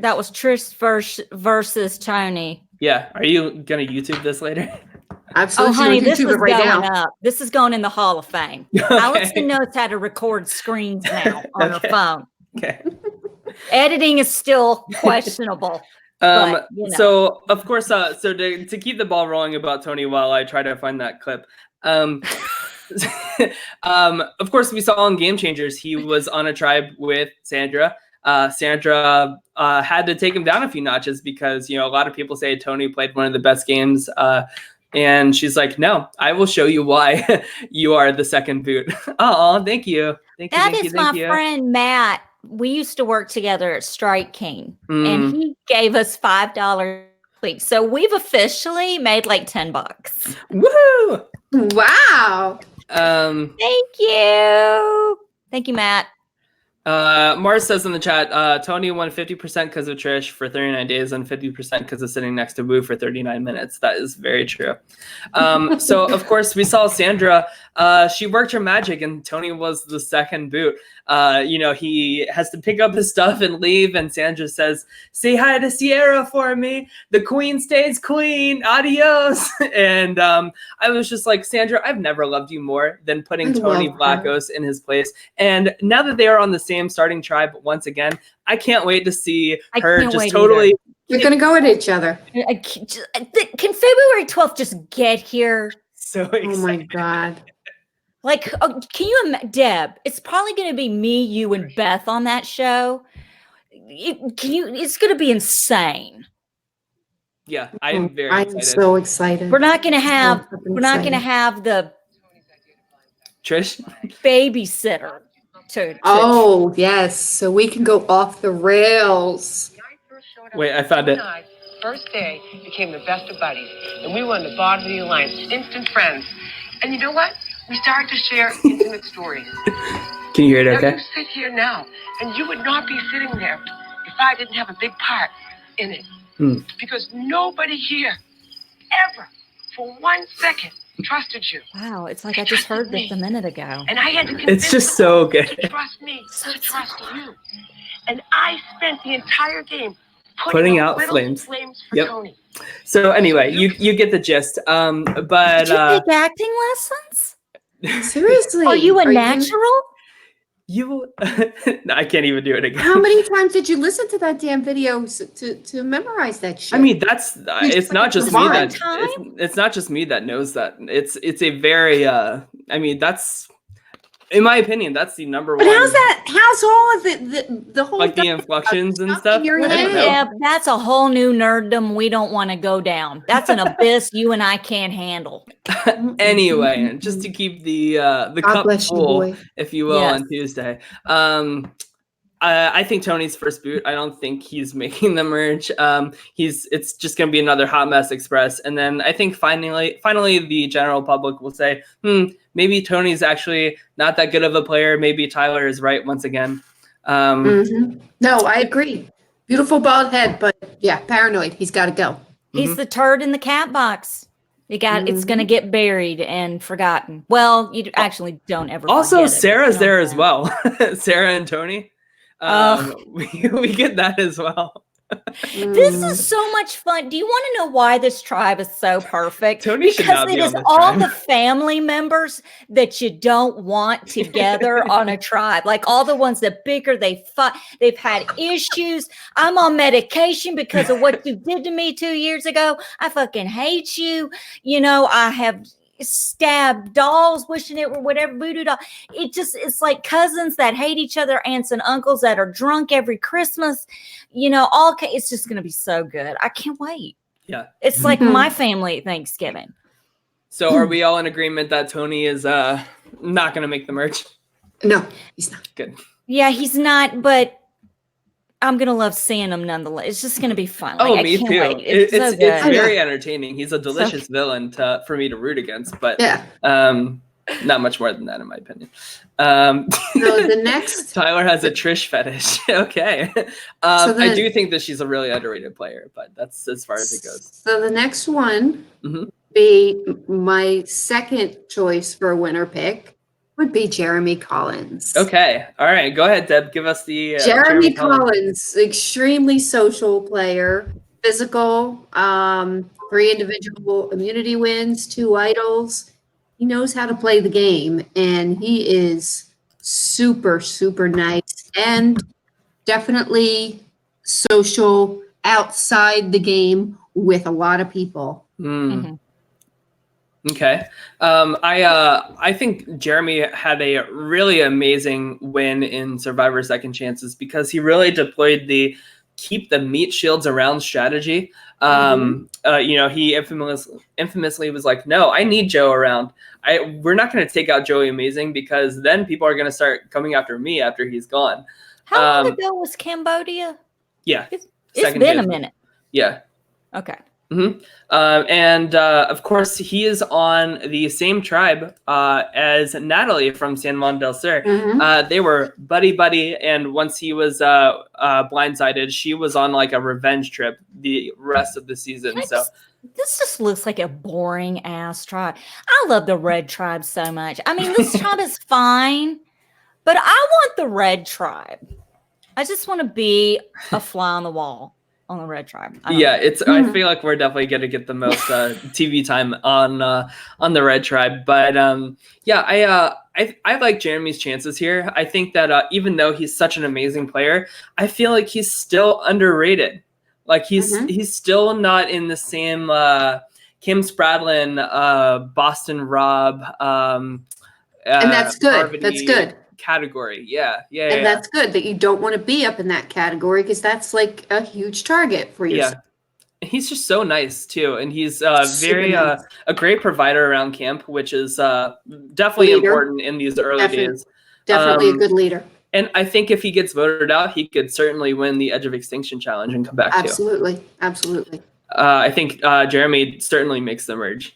That was Trish versus Tony. Yeah. Are you gonna YouTube this later? Absolutely. Oh, honey, this is right going now. up. This is going in the Hall of Fame. Okay. Allison knows how to record screens now on her phone. Okay. Editing is still questionable. But, So of course, so to keep the ball rolling about Tony while I try to find that clip. Of course, we saw in Game Changers, he was on a tribe with Sandra. Sandra had to take him down a few notches because, a lot of people say Tony played one of the best games. And she's like, "No, I will show you why you are the second boot." Oh, thank you. That is my friend, Matt. We used to work together at Strike King, and he gave us $5 a week. So we've officially made like $10. Woohoo! Wow. Thank you. Thank you, Matt. Mars says in the chat, Tony won 50% because of Trish for 39 days and 50% because of sitting next to Wu for 39 minutes. That is very true. So, of course, we saw Sandra. She worked her magic, and Tony was the second boot. He has to pick up his stuff and leave, and Sandra says, "Say hi to Sierra for me. The queen stays queen. Adios." And I was just like, Sandra, I've never loved you more than putting Tony Vlachos in his place. And now that they are on the same starting tribe once again, I can't wait to see her just totally. They're going to go at each other. Can February 12th just get here? So excited. Oh my God. Like, can you imagine, Deb? It's probably going to be me, you, and Beth on that show. It's going to be insane. Yeah, I'm very excited. I'm so excited. We're not going to have. We're not going to have the Trish babysitter. Oh yes, so we can go off the rails. Wait, I found it. first day became the best of buddies, and we were on the bottom of the alliance, instant friends. And you know what? We started to share intimate stories. Can you hear it Now okay? you sit here now, and you would not be sitting there if I didn't have a big part in it. Because nobody here ever, for 1 second, trusted you. Wow, it's like I just heard this a minute ago. And I had to convince It's just so them good. to trust me, to trust you. And I spent the entire game Putting out little flames. for Tony. So anyway, you get the gist. But Did you take acting lessons? Seriously. Are you a natural? you I can't even do it again. How many times did you listen to that damn video to memorize that shit? I mean, that's it's not just me that time? it's not just me that knows that. It's a very I mean, that's, in my opinion, that's the number But one. how's all of the whole Like the stuff inflections and in stuff? your I don't head? know. Yeah, that's a whole new nerddom we don't want to go down. That's an abyss you and I can't handle. Anyway, just to keep the God cup bless you, full, boy. if you will, Yes. on Tuesday. I think Tony's first boot. I don't think he's making the merge. It's just going to be another hot mess express, and then I think finally the general public will say, maybe Tony's actually not that good of a player. Maybe Tyler is right once again. No, I agree. Beautiful bald head, but yeah, paranoid. He's got to go. He's the turd in the cat box. It's going to get buried and forgotten. Well, you actually don't ever. Also, forget it, Sarah's but you know there what as I'm well. Sarah and Tony. We get that as well. This is so much fun. Do you want to know why this tribe is so perfect? Tony should not Because be it on is this all tribe. the family members that you don't want together on a tribe. Like all the ones that bicker, they fight, they've had issues. I'm on medication because of what you did to me 2 years ago. I fucking hate you. You know, I have stabbed dolls wishing it were whatever voodoo doll. It's like cousins that hate each other, aunts and uncles that are drunk every Christmas. You know, it's just going to be so good. I can't wait. Yeah. It's like my family at Thanksgiving. So are we all in agreement that Tony is not going to make the merge? No, he's not. Good. Yeah, he's not, but I'm going to love seeing him nonetheless. It's just going to be fun. Like, Me I can't too. wait. It's so It's good. very entertaining. He's a delicious villain for me to root against, but Yeah. not much more than that, in my opinion. So the next, Tyler has a Trish fetish. Okay. I do think that she's a really underrated player, but that's as far as it goes. So the next one be my second choice for a winner pick would be Jeremy Collins. Okay. All right. Go ahead, Deb. Give us the Jeremy Collins, extremely social player, physical, 3 individual immunity wins, 2 idols. He knows how to play the game, and he is super, super nice and definitely social outside the game with a lot of people. Okay. I think Jeremy had a really amazing win in Survivor Second Chances because he really deployed the keep the meat shields around strategy. You know, he infamously was like, no, I need Joe around. We're not going to take out Joey Amazing because then people are going to start coming after me after he's gone. How long ago was Cambodia? Yeah. It's been a minute. Yeah. Okay. And of course, he is on the same tribe as Natalie from San Juan del Sur. They were buddy, and once he was blindsided, she was on like a revenge trip the rest of the season. This just looks like a boring ass tribe. I love the red tribe so much. I mean, this tribe is fine, but I want the red tribe. I just want to be a fly on the wall on the red tribe. I feel like we're definitely going to get the most TV time on the red tribe, but I like Jeremy's chances here. I think that even though he's such an amazing player, I feel like he's still underrated. Like he's still not in the same Kim Spradlin, Boston Rob, and that's good. Harmony That's good. Category. Yeah. And that's good that you don't want to be up in that category because that's like a huge target for you. Yeah. He's just so nice too, and he's Super nice. a great provider around camp, which is definitely Leader. important in these early days. Definitely a good leader. And I think if he gets voted out, he could certainly win the Edge of Extinction challenge and come back too. Absolutely. I think Jeremy certainly makes the merge.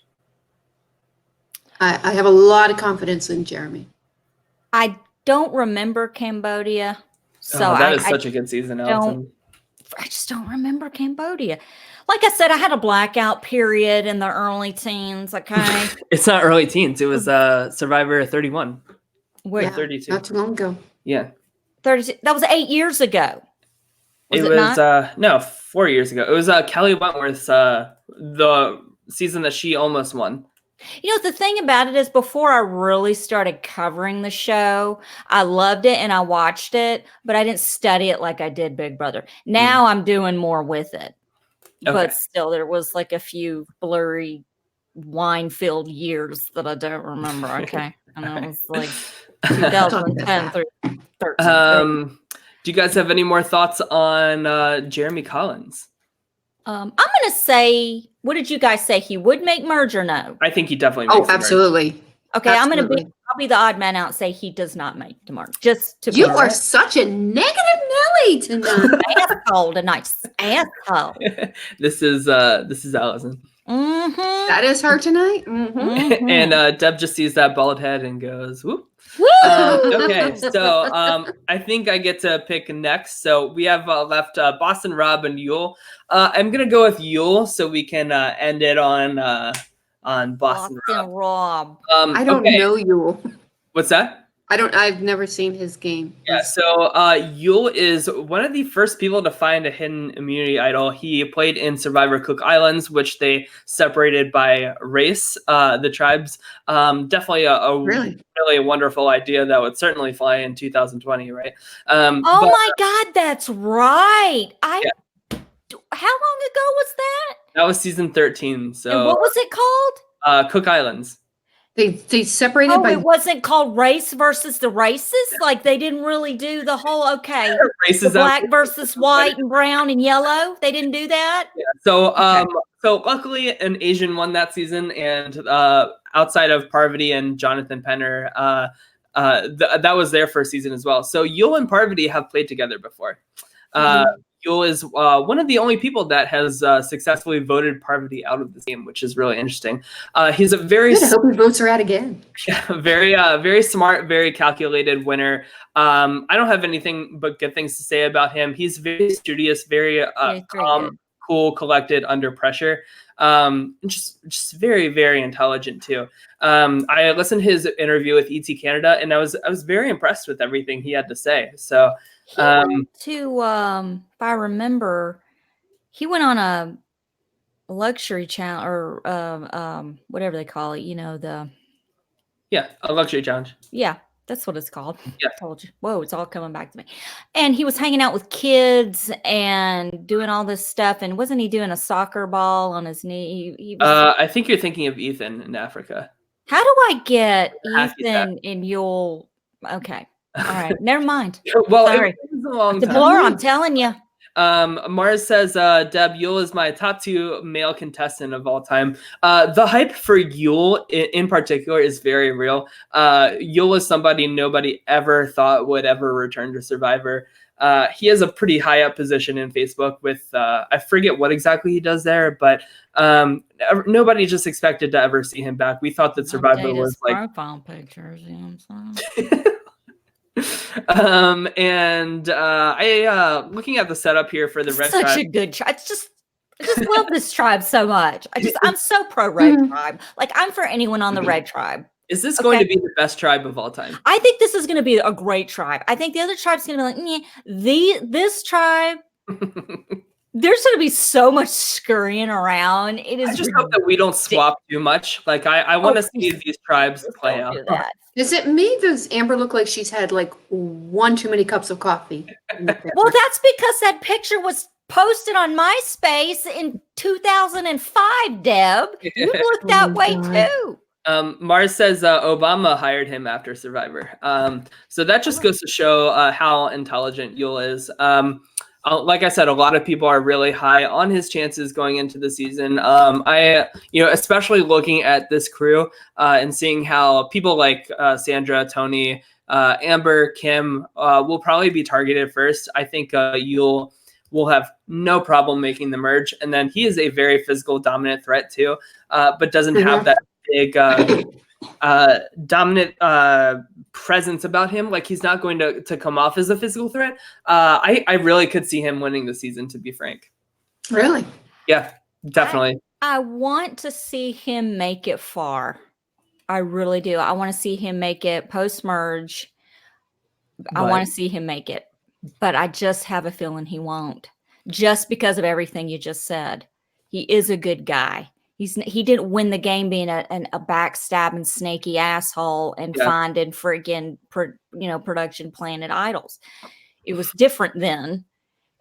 I have a lot of confidence in Jeremy. I don't remember Cambodia, so that is such a good season, Allison. I just don't remember Cambodia. Like I said, I had a blackout period in the early teens. Okay, It's not early teens. It was Survivor 31. Wait, 32. Not too long ago. Yeah. 32. That was 8 years ago. It was no, 4 years ago. It was Kelly Wentworth's the season that she almost won. You know, the thing about it is before I really started covering the show, I loved it and I watched it, but I didn't study it like I did Big Brother. Now I'm doing more with it. Okay. But still, there was like a few blurry wine-filled years that I don't remember. Okay. And it was like 2010 through 13. Do you guys have any more thoughts on Jeremy Collins? I'm going to say, what did you guys say? He would make merge or no? I think he definitely makes the merge. Absolutely. Okay, Absolutely. I'll be the odd man out and say he does not make the merge. Just to You are such a negative Nelly tonight. asshole tonight. Asshole. This is Allison. Mm-hmm. That is her tonight. Mm-hmm. Mm-hmm. And Deb just sees that bald head and goes, whoop. Woo! Okay, so I think I get to pick next. So we have left Boston Rob and Yule. I'm gonna go with Yule so we can end it on Boston Rob. I don't know Yule. What's that? I've never seen his game. Yeah, so Yule is one of the first people to find a hidden immunity idol. He played in Survivor Cook Islands, which they separated by race, the tribes. Definitely a really wonderful idea that would certainly fly in 2020, right? My God, that's right. How long ago was that? That was season 13. So And what was it called? Cook Islands. They separated by. It wasn't called race versus the races. Like they didn't really do the whole Races the black versus white and brown and yellow. They didn't do that. Yeah. So so luckily an Asian won that season, and outside of Parvati and Jonathan Penner, that was their first season as well. So Yule and Parvati have played together before. Yule is one of the only people that has successfully voted Parvati out of this game, which is really interesting. He's a very I hope he votes her out again. very smart, very calculated winner. I don't have anything but good things to say about him. He's very studious, very calm, cool, collected under pressure. Just very, very intelligent too. I listened to his interview with ET Canada, and I was very impressed with everything he had to say. So. He went to, if I remember, he went on a luxury channel or whatever they call it. You know a luxury challenge. Yeah, that's what it's called. Yeah, I told you. Whoa, it's all coming back to me. And he was hanging out with kids and doing all this stuff. And wasn't he doing a soccer ball on his knee? He was, I think you're thinking of Ethan in Africa. How do I get Ethan and Yule? Okay. All right, never mind. Well, sorry. It was a long the time. blur, I'm telling you. Mars says, Deb, Yule is my top 2 male contestant of all time. The hype for Yule in particular is very real. Yule is somebody nobody ever thought would ever return to Survivor. He has a pretty high up position in Facebook with, I forget what exactly he does there, but nobody just expected to ever see him back. We thought that Survivor was like profile pictures. You know what I'm saying? I looking at the setup here for the Red Tribe. Tribe. Such a good tribe. I just love this tribe so much. I'm so pro Red Tribe. Like I'm for anyone on the Red Tribe. Is this going to be the best tribe of all time? I think this is going to be a great tribe. I think the other tribe's going to be like, this tribe. There's going to be so much scurrying around. It is. I just hope that we don't swap too much. Like I want to see these tribes play out. Does it make does Amber look like she's had like one too many cups of coffee? Well, that's because that picture was posted on MySpace in 2005, Deb. You look that way too. Mars says Obama hired him after Survivor. So that just goes to show how intelligent Yule is. Like I said, a lot of people are really high on his chances going into the season. Especially looking at this crew and seeing how people like Sandra, Tony, Amber, Kim will probably be targeted first. I think Yul will have no problem making the merge. And then he is a very physical dominant threat too, but doesn't have that big dominant presence about him. Like he's not going to come off as a physical threat. I really could see him winning the season, to be frank. Really? Yeah, definitely. I want to see him make it far. I really do. I want to see him make it post-merge. I want to see him make it. But I just have a feeling he won't. Just because of everything you just said. He is a good guy. He didn't win the game being a backstabbing, snaky asshole and finding friggin' production Planet Idols. It was different then.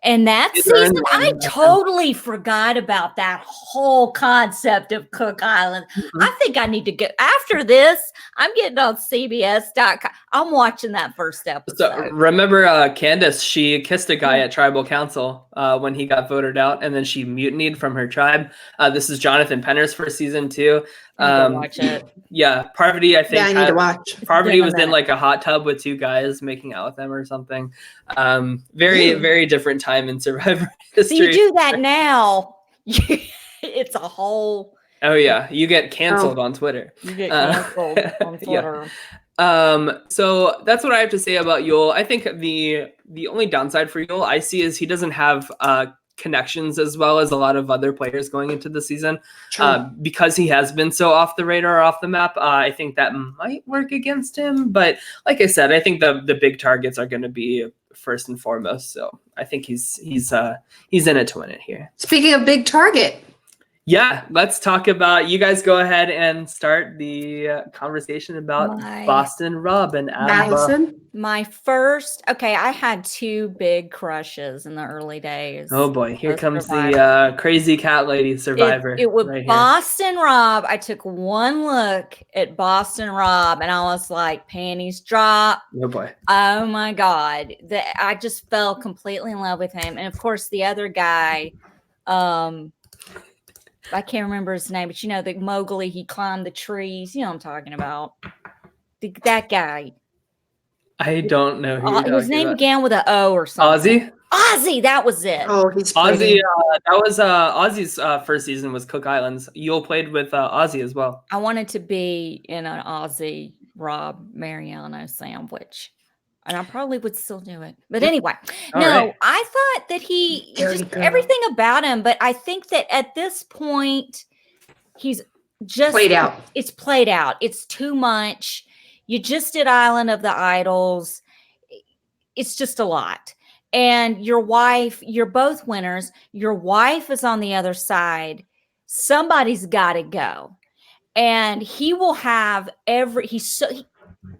And that season, I totally forgot about that whole concept of Cook Island. I think I need to get after this. I'm getting on CBS.com. I'm watching that first episode. So remember Candace, she kissed a guy at tribal council when he got voted out, and then she mutinied from her tribe. This is Jonathan Penner's first season too. Watch it. Yeah, Parvati, I think. Yeah, I need to watch. Parvati was in like a hot tub with two guys making out with them or something. Very, very different time in Survivor history. So you do that now, it's a whole. Oh yeah, you get canceled on Twitter. You get canceled on Twitter. So that's what I have to say about Yul. I think the only downside for Yul I see is he doesn't have connections as well as a lot of other players going into the season. Because he has been so off the radar, off the map. I think that might work against him. But like I said, I think the big targets are going to be first and foremost. So I think he's in it to win it here. Speaking of big target. Yeah, let's talk about, you guys go ahead and start the conversation about Boston Rob and Allison. My first, I had two big crushes in the early days. Oh boy, here comes the crazy cat lady Survivor. It was right Boston Rob. I took one look at Boston Rob and I was like, panties drop. Oh boy. Oh my God. I just fell completely in love with him. And of course the other guy, I can't remember his name, but the Mowgli, he climbed the trees. You know what I'm talking about. That guy. I don't know who his name began with an O or something. Ozzy, that was it. Oh, he's Ozzy. That was Ozzy's first season was Cook Islands. Yul played with Ozzy as well. I wanted to be in an Ozzy Rob Mariano sandwich. And I probably would still do it. But anyway, right. I thought that he just everything about him. But I think that at this point, he's just played out. It's played out. It's too much. You just did Island of the Idols. It's just a lot. And your wife, you're both winners. Your wife is on the other side. Somebody's got to go. And he will have the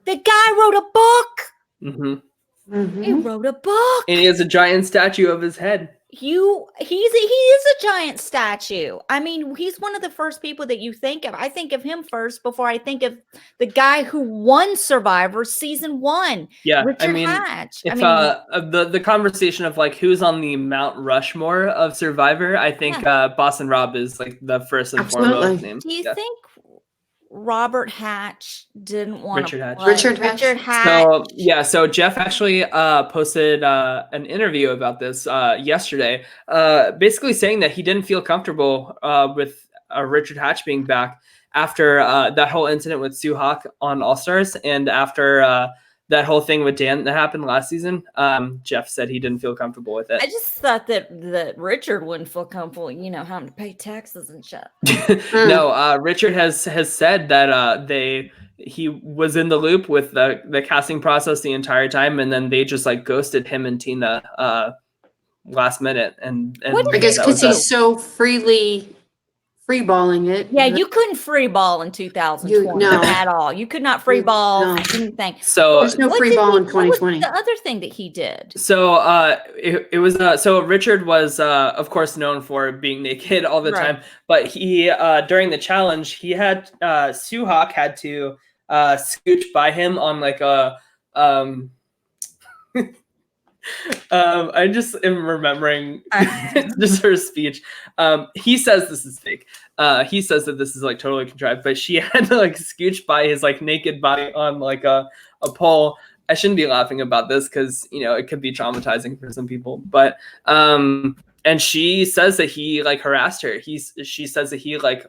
guy wrote a book. He wrote a book, and he has a giant statue of his head. He is a giant statue. I mean, he's one of the first people that you think of. I think of him first before I think of the guy who won Survivor season 1. Yeah, Richard Hatch. If the conversation of like who's on the Mount Rushmore of Survivor, I think Boston Rob is like the first and foremost name. Do you think Robert Hatch didn't want Richard Hatch. Richard Hatch. So Jeff actually posted an interview about this yesterday, basically saying that he didn't feel comfortable with Richard Hatch being back after that whole incident with Sue Hawk on All Stars, and after that whole thing with Dan that happened last season. Jeff said he didn't feel comfortable with it. I just thought that Richard wouldn't feel comfortable, having to pay taxes and shit. No, Richard has said that he was in the loop with the casting process the entire time, and then they just like ghosted him and Tina last minute. And I guess because he's so free-balling it. Yeah, you couldn't free ball in 2020 at all. You could not free ball anything. So there's no free ball in 2020. What was the other thing that he did? So it was so Richard was of course known for being naked all the time, but he during the challenge he had Sue Hawk had to scooch by him on like a I just am remembering just her speech. He says this is fake. He says that this is like totally contrived, but she had to like scooch by his like naked body on like a pole, I shouldn't be laughing about this because, you know, it could be traumatizing for some people. But and she says that he like harassed her. She says that he like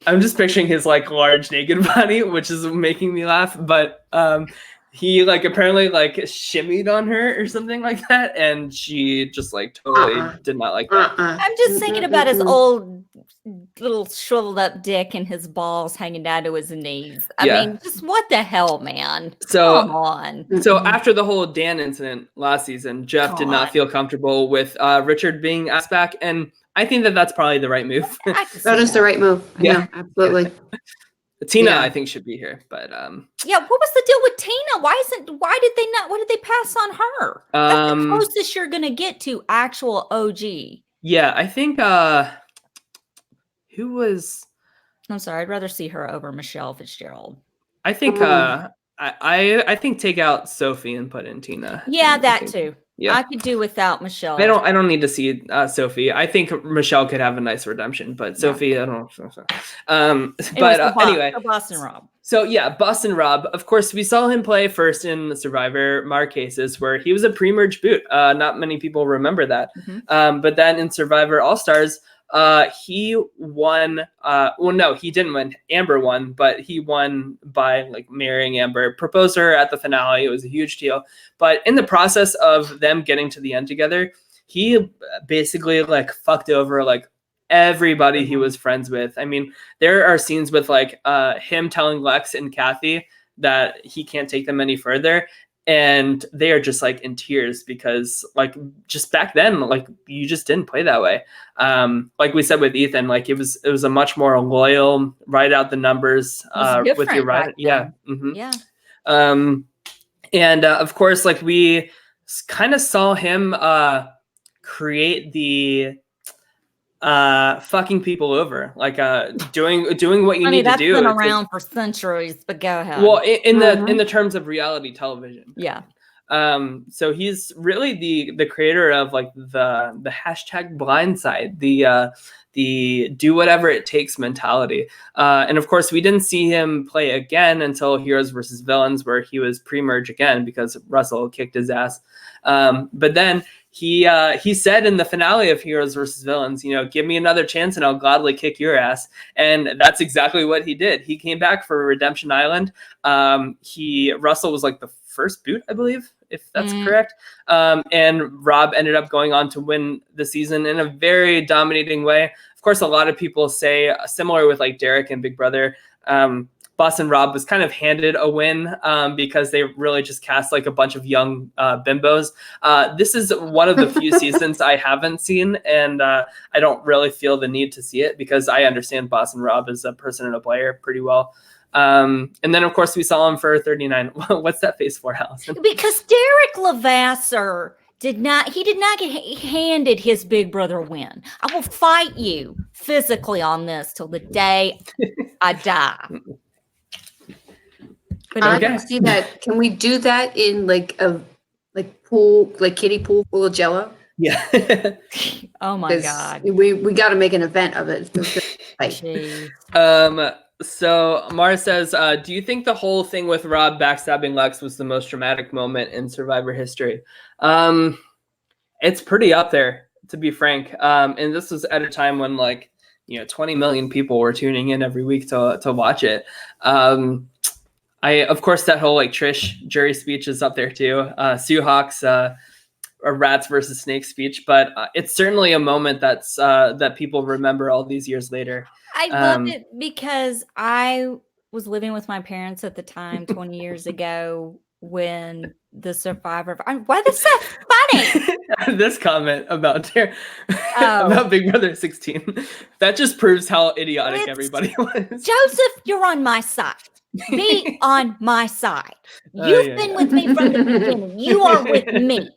I'm just picturing his like large naked body, which is making me laugh. But he like apparently like shimmied on her or something like that, and she just like totally did not like that. I'm just thinking about his old little shriveled up dick and his balls hanging down to his knees. I mean, just what the hell, man? So come on. So after the whole Dan incident last season, Jeff did not feel comfortable with Richard being asked back, and I think that that's probably the right move. That is the right move. Yeah, absolutely. Tina, I think, should be here, but yeah, what was the deal with Tina? Why did they pass on her? That's the closest you're gonna get to actual OG. Yeah, I think who was I'm sorry, I'd rather see her over Michelle Fitzgerald. I think I think take out Sophie and put in Tina. Yeah, that too. Yeah. I could do without Michelle. I don't need to see Sophie. I think Michelle could have a nice redemption, but Sophie, I don't know. Anyway, Boston Rob. So yeah, Boston Rob. Of course, we saw him play first in the Survivor Marquesas, where he was a pre-merge boot. Not many people remember that. But then in Survivor All Stars, he won. Well, no, he didn't win. Amber won, but he won by like marrying Amber. Proposed to her at the finale. It was a huge deal. But in the process of them getting to the end together, he basically like fucked over like everybody he was friends with. I mean, there are scenes with like him telling Lex and Kathy that he can't take them any further. And they are just like in tears because like just back then, like you just didn't play that way. Like we said with Ethan, like it was a much more loyal, write out the numbers with your right. Yeah. Yeah. And of course, like we kind of saw him create the fucking people over, like doing what you need to do. That's been around for centuries, but go ahead. Well, in the terms of reality television. Yeah. So he's really the creator of like the hashtag blindside, the do whatever it takes mentality. And of course, we didn't see him play again until Heroes versus Villains, where he was pre-merge again because Russell kicked his ass. But then he said in the finale of Heroes versus Villains, you know, give me another chance and I'll gladly kick your ass. And that's exactly what he did. He came back for Redemption Island. Russell was like the first boot, I believe, if that's correct. And Rob ended up going on to win the season in a very dominating way. Of course, a lot of people say, similar with like Derek and Big Brother, Boston Rob was kind of handed a win because they really just cast like a bunch of young bimbos. This is one of the few seasons I haven't seen, and I don't really feel the need to see it because I understand Boston Rob as a person and a player pretty well. And then, of course, we saw him for 39. What's that face for, Allison? Because Derek Levasseur did not get handed his Big Brother win. I will fight you physically on this till the day I die. But I can see that. Can we do that in like a pool, like kiddie pool full of Jello? Yeah. Oh my God. We got to make an event of it. So Mara says, do you think the whole thing with Rob backstabbing Lex was the most dramatic moment in Survivor history? It's pretty up there, to be frank. And this was at a time when 20 million people were tuning in every week to watch it. Of course, that whole Trish jury speech is up there too. Sue Hawk's a rats versus snakes speech, but it's certainly a moment that people remember all these years later. I loved it because I was living with my parents at the time 20 years ago when the Survivor. Why is that funny? This comment about Big Brother 16. That just proves how idiotic everybody was. Joseph, you're on my side. Be on my side. You've been with me from the beginning. You are with me.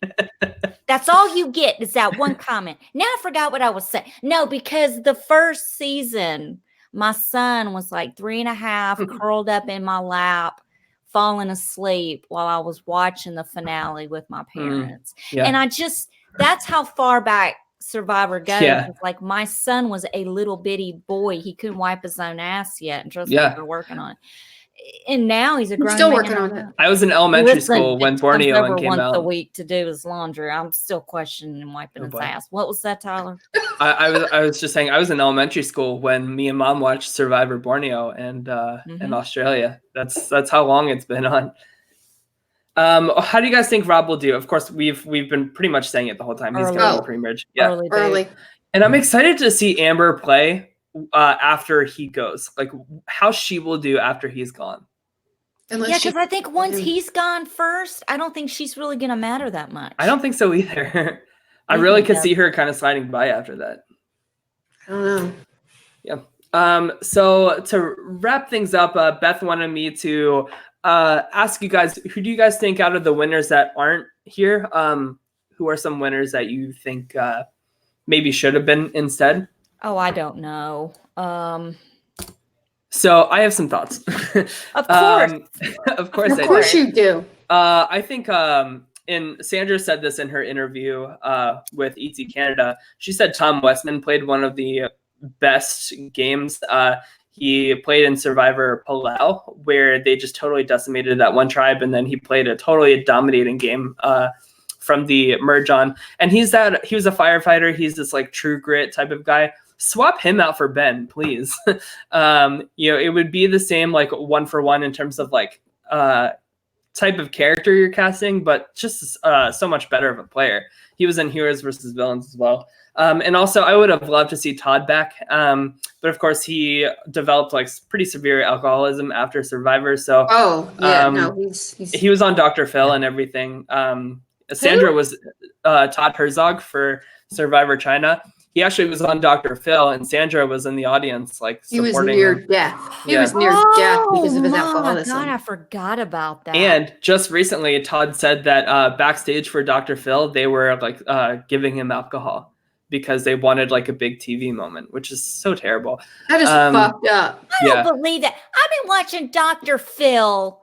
That's all you get is that one comment. Now I forgot what I was saying. No, because the first season, my son was 3.5, curled up in my lap, falling asleep while I was watching the finale with my parents. Yeah. And that's how far back Survivor goes. Yeah. It's my son was a little bitty boy. He couldn't wipe his own ass yet. And trust me, we're working on it. And now he's a grown still man. working on it. I was in elementary Listen, school when it comes Borneo over came once a out. week to do his laundry. I'm still questioning wiping Oh, his boy. ass. What was that, Tyler? I was just saying I was in elementary school when me and Mom watched Survivor Borneo and in Australia. That's how long it's been on. How do you guys think Rob will do? Of course, we've been pretty much saying it the whole time. He's going to win pre-merge. Yeah, Early. and I'm excited to see Amber play after he goes. Like how she will do after he's gone. Yeah, because I think once he's gone first, I don't think she's really going to matter that much. I don't think so either. I really could see her kind of sliding by after that. I don't know. Yeah. So to wrap things up, Beth wanted me to ask you guys, who do you guys think out of the winners that aren't here? Who are some winners that you think maybe should have been instead? Oh, I don't know. So I have some thoughts. Of course. Of course I do. Of course you do. I think and Sandra said this in her interview with ET Canada. She said Tom Westman played one of the best games. He played in Survivor Palau, where they just totally decimated that one tribe, and then he played a totally dominating game from the merge on. And he was a firefighter. He's this like true grit type of guy. Swap him out for Ben, please. It would be the same like 1-for-1 in terms of like type of character you're casting, but just so much better of a player. He was in Heroes versus Villains as well. And also I would have loved to see Todd back. But of course he developed like pretty severe alcoholism after Survivor. So he was on Dr. Phil and everything. Sandra was Todd Herzog for Survivor China. He actually was on Dr. Phil, and Sandra was in the audience, like supporting him. He was near death. He was near death because of his alcoholism. God, I forgot about that. And just recently, Todd said that backstage for Dr. Phil, they were like giving him alcohol because they wanted like a big TV moment, which is so terrible. That is fucked up. I don't believe that. I've been watching Dr. Phil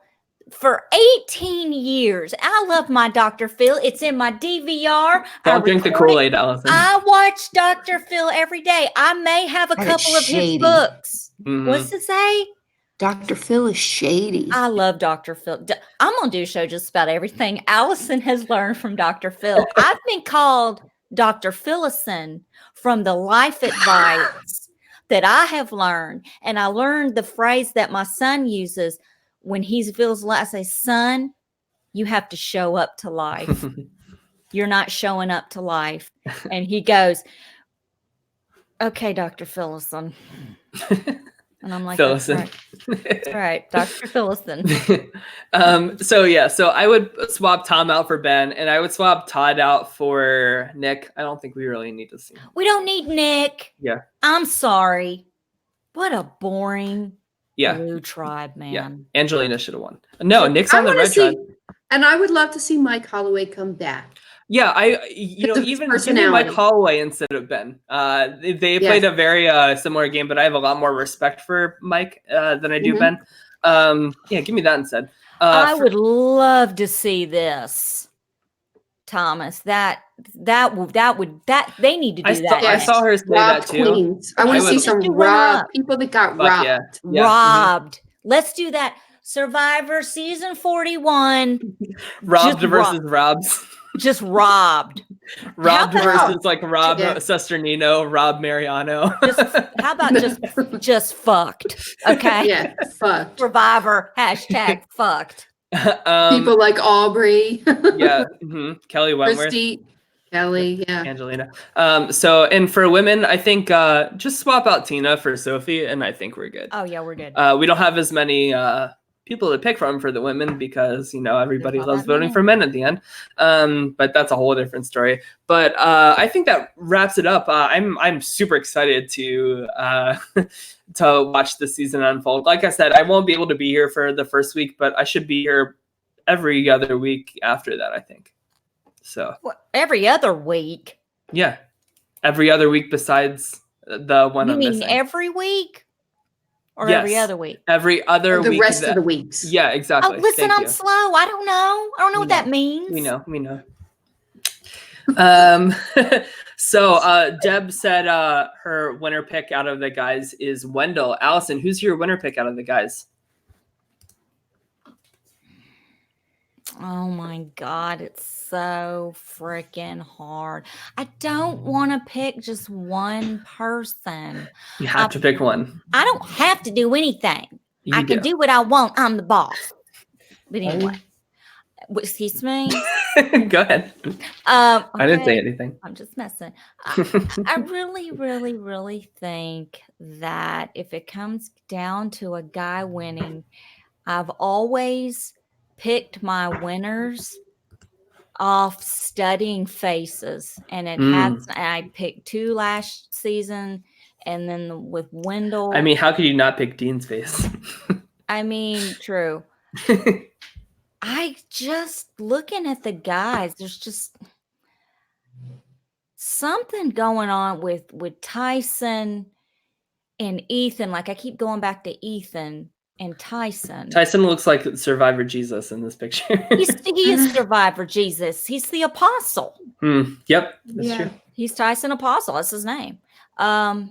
for 18 years. I love my Dr. Phil. It's in my DVR. Don't drink the Kool-Aid, Allison. I watch Dr. Phil every day. I may have a couple of his books. Mm-hmm. What's it say? Dr. Phil is shady. I love Dr. Phil. I'm going to do a show just about everything Allison has learned from Dr. Phil. I've been called Dr. Phillison from the life advice that I have learned. And I learned the phrase that my son uses when he feels like, I say, son, you have to show up to life. You're not showing up to life. And he goes, okay, Dr. Phillison. And I'm like, Phillison. That's right, Dr. Phillison. So I would swap Tom out for Ben, and I would swap Todd out for Nick. I don't think we really need to see him. We don't need Nick. Yeah. I'm sorry. What a boring Yeah. blue tribe, man. Yeah. Angelina should have won. No, Nick's on the red tribe. And I would love to see Mike Holloway come back. Yeah, even give me Mike Holloway instead of Ben. They played a very similar game, but I have a lot more respect for Mike than I do Ben. Give me that instead. I would love to see this, Thomas. That they need to do that. I saw her say that too. Queens. I want to see some people that got robbed. Yeah. Robbed. Mm-hmm. Let's do that. Survivor season 41. Robbed versus Robs. Just robbed. Robbed versus like Rob Sesternino, Rob Mariano. How about just fucked? Okay. Yeah, fucked. Survivor #fucked. People like Aubrey. Kelly Wentworth. Christy. Kelly, Angelina. And for women, I think just swap out Tina for Sophie, and I think we're good. Oh yeah, we're good. We don't have as many people to pick from for the women because everybody loves voting for men at the end. But that's a whole different story. But I think that wraps it up. I'm super excited to watch this season unfold. Like I said, I won't be able to be here for the first week, but I should be here every other week after that, I think. So every other week? Yeah. Every other week besides the one I'm missing. You mean every week? Or every other week? Every other week. The rest of the weeks. Yeah, exactly. Oh, listen, I'm slow. I don't know. What that means. We know. So Deb said her winner pick out of the guys is Wendell. Allison, who's your winner pick out of the guys? Oh my God, it's so freaking hard. I don't want to pick just one person. You have to pick one. I don't have to do anything. You I can do what I want. I'm the boss. But anyway, excuse me. Go ahead. I didn't say anything. I'm just messing. I really, really, really think that if it comes down to a guy winning, I've always picked my winners off studying faces, and it has. I picked 2 last season, and then with Wendell. I mean, how could you not pick Dean's face? I mean, true. I just looking at the guys. There's just something going on with Tyson and Ethan. Like I keep going back to Ethan and Tyson. Tyson looks like Survivor Jesus in this picture. He is Survivor Jesus. He's the apostle. Yep, that's true. He's Tyson Apostle. That's his name. I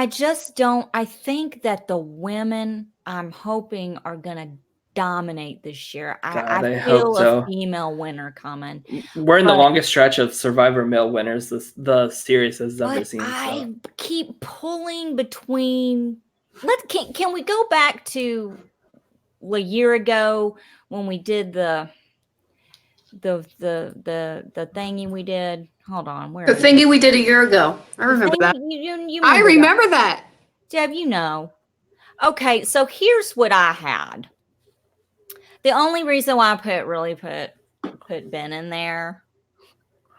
just don't. I think that the women, I'm hoping, are going to dominate this year. I feel a female winner coming. We're in the longest stretch of Survivor male winners the series has ever seen. I keep pulling between. Can we go back to a year ago when we did the thingy we did? Hold on, the thingy we did a year ago. I remember that. I remember that. Deb, you know. Okay, so here's what I had. The only reason why I put Ben in there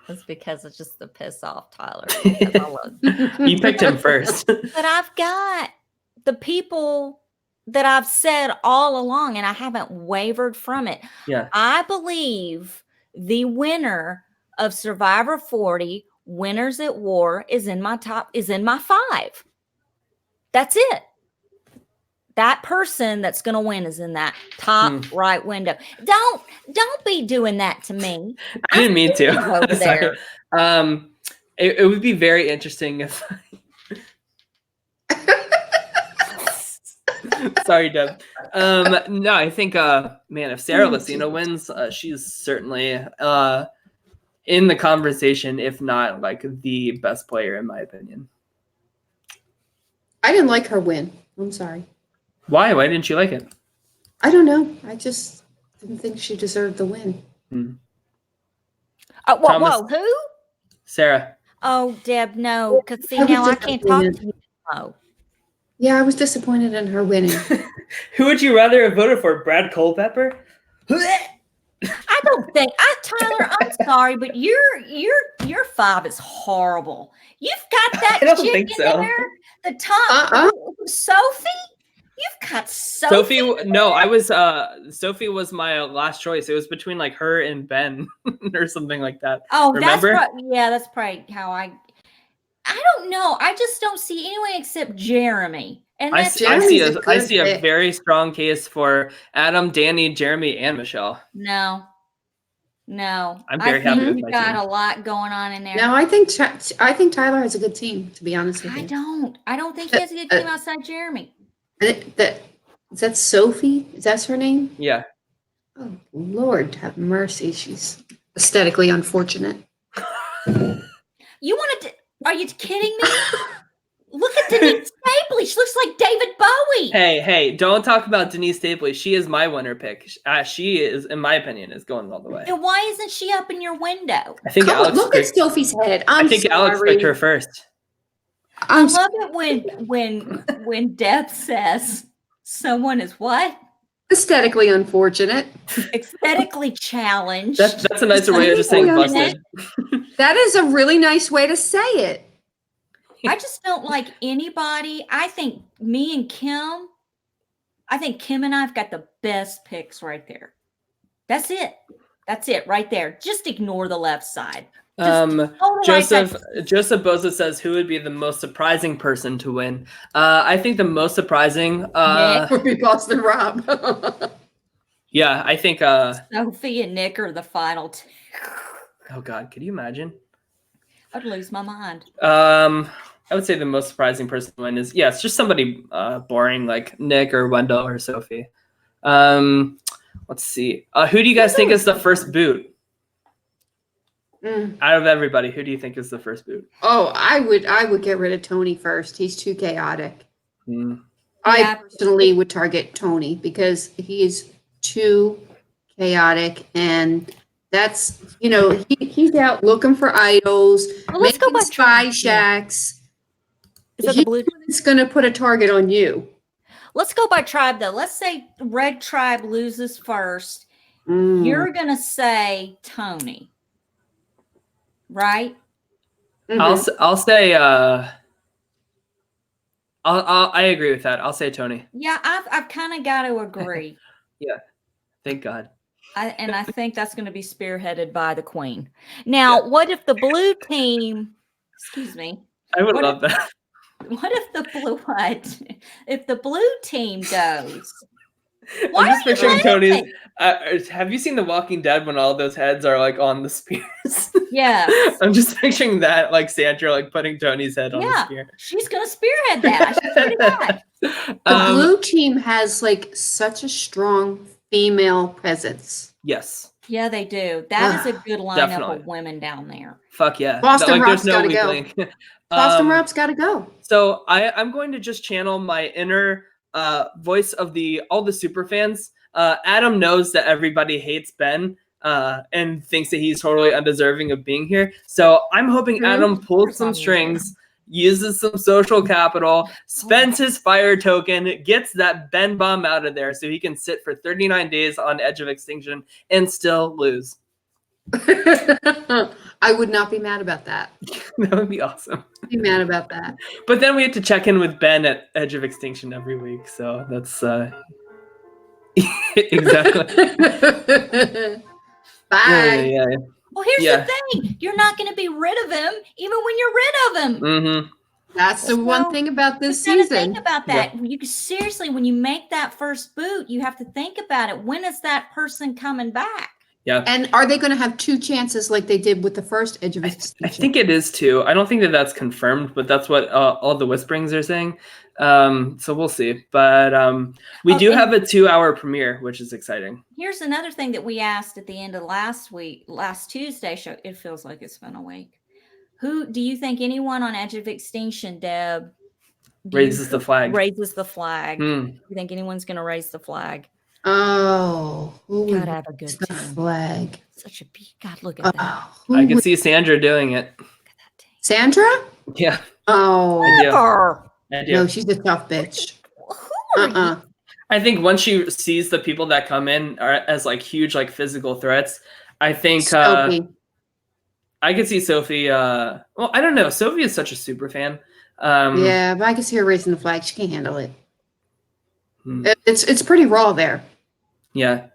was because it's just to piss off Tyler. You picked him first. But I've got the people that I've said all along, and I haven't wavered from it. Yeah. I believe the winner of Survivor 40, Winners at War, is in my 5. That's it. That person that's going to win is in that top right window. Don't be doing that to me. I didn't mean to. Sorry. It would be very interesting if. Sorry, Deb. No, I think, man, if Sarah Lucina wins, she's certainly in the conversation, if not like the best player, in my opinion. I didn't like her win. I'm sorry. Why? Why didn't you like it? I don't know. I just didn't think she deserved the win. Whoa, who? Sarah. Oh, Deb, no. Because see, now I can't talk to you. Oh. Yeah, I was disappointed in her winning. Who would you rather have voted for, Brad Culpepper? I don't think Tyler, I'm sorry, but your 5 is horrible. You've got that chick in there, the top Sophie. You've got Sophie. No, I was Sophie was my last choice. It was between like her and Ben or something like that. Oh, remember? That's probably how I don't know. I just don't see anyone except Jeremy. And I see a very strong case for Adam, Danny, Jeremy, and Michelle. No. I'm very happy with my team. Got team. A lot going on in there. No, I think Tyler has a good team, to be honest with you. I don't think he has a good team outside Jeremy. Is that Sophie? Is that her name? Yeah. Oh, Lord have mercy. She's aesthetically unfortunate. Are you kidding me? Look at Denise Stapley. She looks like David Bowie. Hey, don't talk about Denise Stapley. She is my winner pick. She is, in my opinion, is going all the way. And why isn't she up in your window? I think look at Sophie's head. Alex picked her first. I love it when Deb says someone is what? Aesthetically unfortunate. Aesthetically challenged. That's a nicer way of just saying busted. That is a really nice way to say it. I just don't like anybody. I think Kim and I've got the best picks right there. That's it. That's it right there. Just ignore the left side. Joseph Boza says, who would be the most surprising person to win? I think the most surprising would be Boston Rob. Yeah, I think Sophie and Nick are the final 2. Oh God, could you imagine? I'd lose my mind. I would say the most surprising person to win is it's just somebody boring like Nick or Wendell or Sophie. Let's see. Who do you guys think is the first boot? Out of everybody, who do you think is the first boot? Oh, I would get rid of Tony first. He's too chaotic. Yeah. I personally would target Tony because he is too chaotic, and that's he's out looking for idols, Well, let's go making by spy tribe. shacks. Is that the blue? He's going to put a target on you. Let's go by tribe, though. Let's say red tribe loses first. You're going to say Tony, right? Mhm. I'll say I agree with that. I'll say Tony. Yeah, I've kind of got to agree. Yeah, thank God. And I think that's going to be spearheaded by the queen. Now, what if the blue team? Excuse me. I would love that. What if the blue team goes? I'm just picturing Tony's. Have you seen The Walking Dead when all those heads are like on the spears? Yeah. I'm just picturing that, like Sandra, like putting Tony's head on the spear. She's gonna spearhead that. She's pretty bad. The blue team has like such a strong female presence. Yes. Yeah, they do. That is a good lineup Definitely. of women down there. Fuck yeah. Boston Rob's there's no gotta go. weakling. Boston Rob's got to go. So I'm going to just channel my inner voice of all the super fans. Adam knows that everybody hates Ben and thinks that he's totally undeserving of being here. So I'm hoping Adam pulls some strings, uses some social capital, spends his fire token, gets that Ben bomb out of there so he can sit for 39 days on edge of extinction and still lose. I would not be mad about that. That would be awesome. Be mad about that. But then we have to check in with Ben at Edge of Extinction every week, so that's exactly. Bye. Yeah. Well, here's the thing: you're not going to be rid of him, even when you're rid of him. Mm-hmm. That's the one thing about this You gotta season. think about that. You seriously, when you make that first boot, you have to think about it. When is that person coming back? Yeah. And are they going to have two chances like they did with the first Edge of Extinction? I think it is too. I don't think that that's confirmed, but that's what all the whisperings are saying. So we'll see. But we do have a 2-hour premiere, which is exciting. Here's another thing that we asked at the end of last Tuesday show. It feels like it's been a week. Who do you think anyone on Edge of Extinction, Deb, raises the flag? Raises the flag. You think anyone's going to raise the flag? Oh, who gotta have a good the team. flag? Such a God, look at that. I can see Sandra doing it. Look at that team. Sandra? Yeah. Oh, I do. no, she's a tough bitch. Who are you? I think once she sees the people that come in as like huge, like physical threats, I think Sophie. I could see Sophie. Well, I don't know. Sophie is such a super fan. Yeah, but I can see her raising the flag. She can't handle it. It's pretty raw there. Yeah.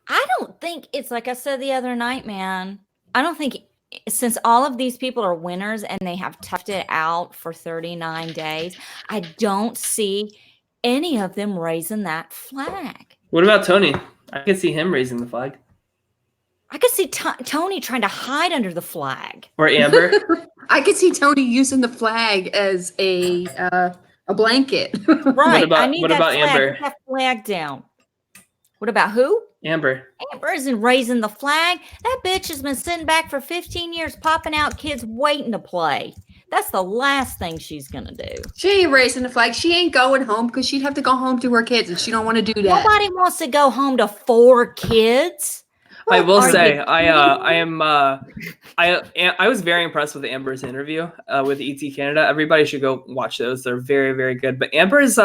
I don't think it's like I said the other night, man. I don't think since all of these people are winners and they have toughed it out for 39 days, I don't see any of them raising that flag. What about Tony? I could see him raising the flag. I could see Tony trying to hide under the flag. Or Amber. I could see Tony using the flag as a blanket. Right. What I need about that flag. Amber? Put that flag down. What about who? Amber. Amber isn't raising the flag. That bitch has been sitting back for 15 years, popping out kids waiting to play. That's the last thing she's gonna do. She ain't raising the flag. She ain't going home because she'd have to go home to her kids, and she don't want to do that. Nobody wants to go home to 4 kids. I will Are say you I was very impressed with Amber's interview with ET Canada. Everybody should go watch those. They're very, very good. But Amber's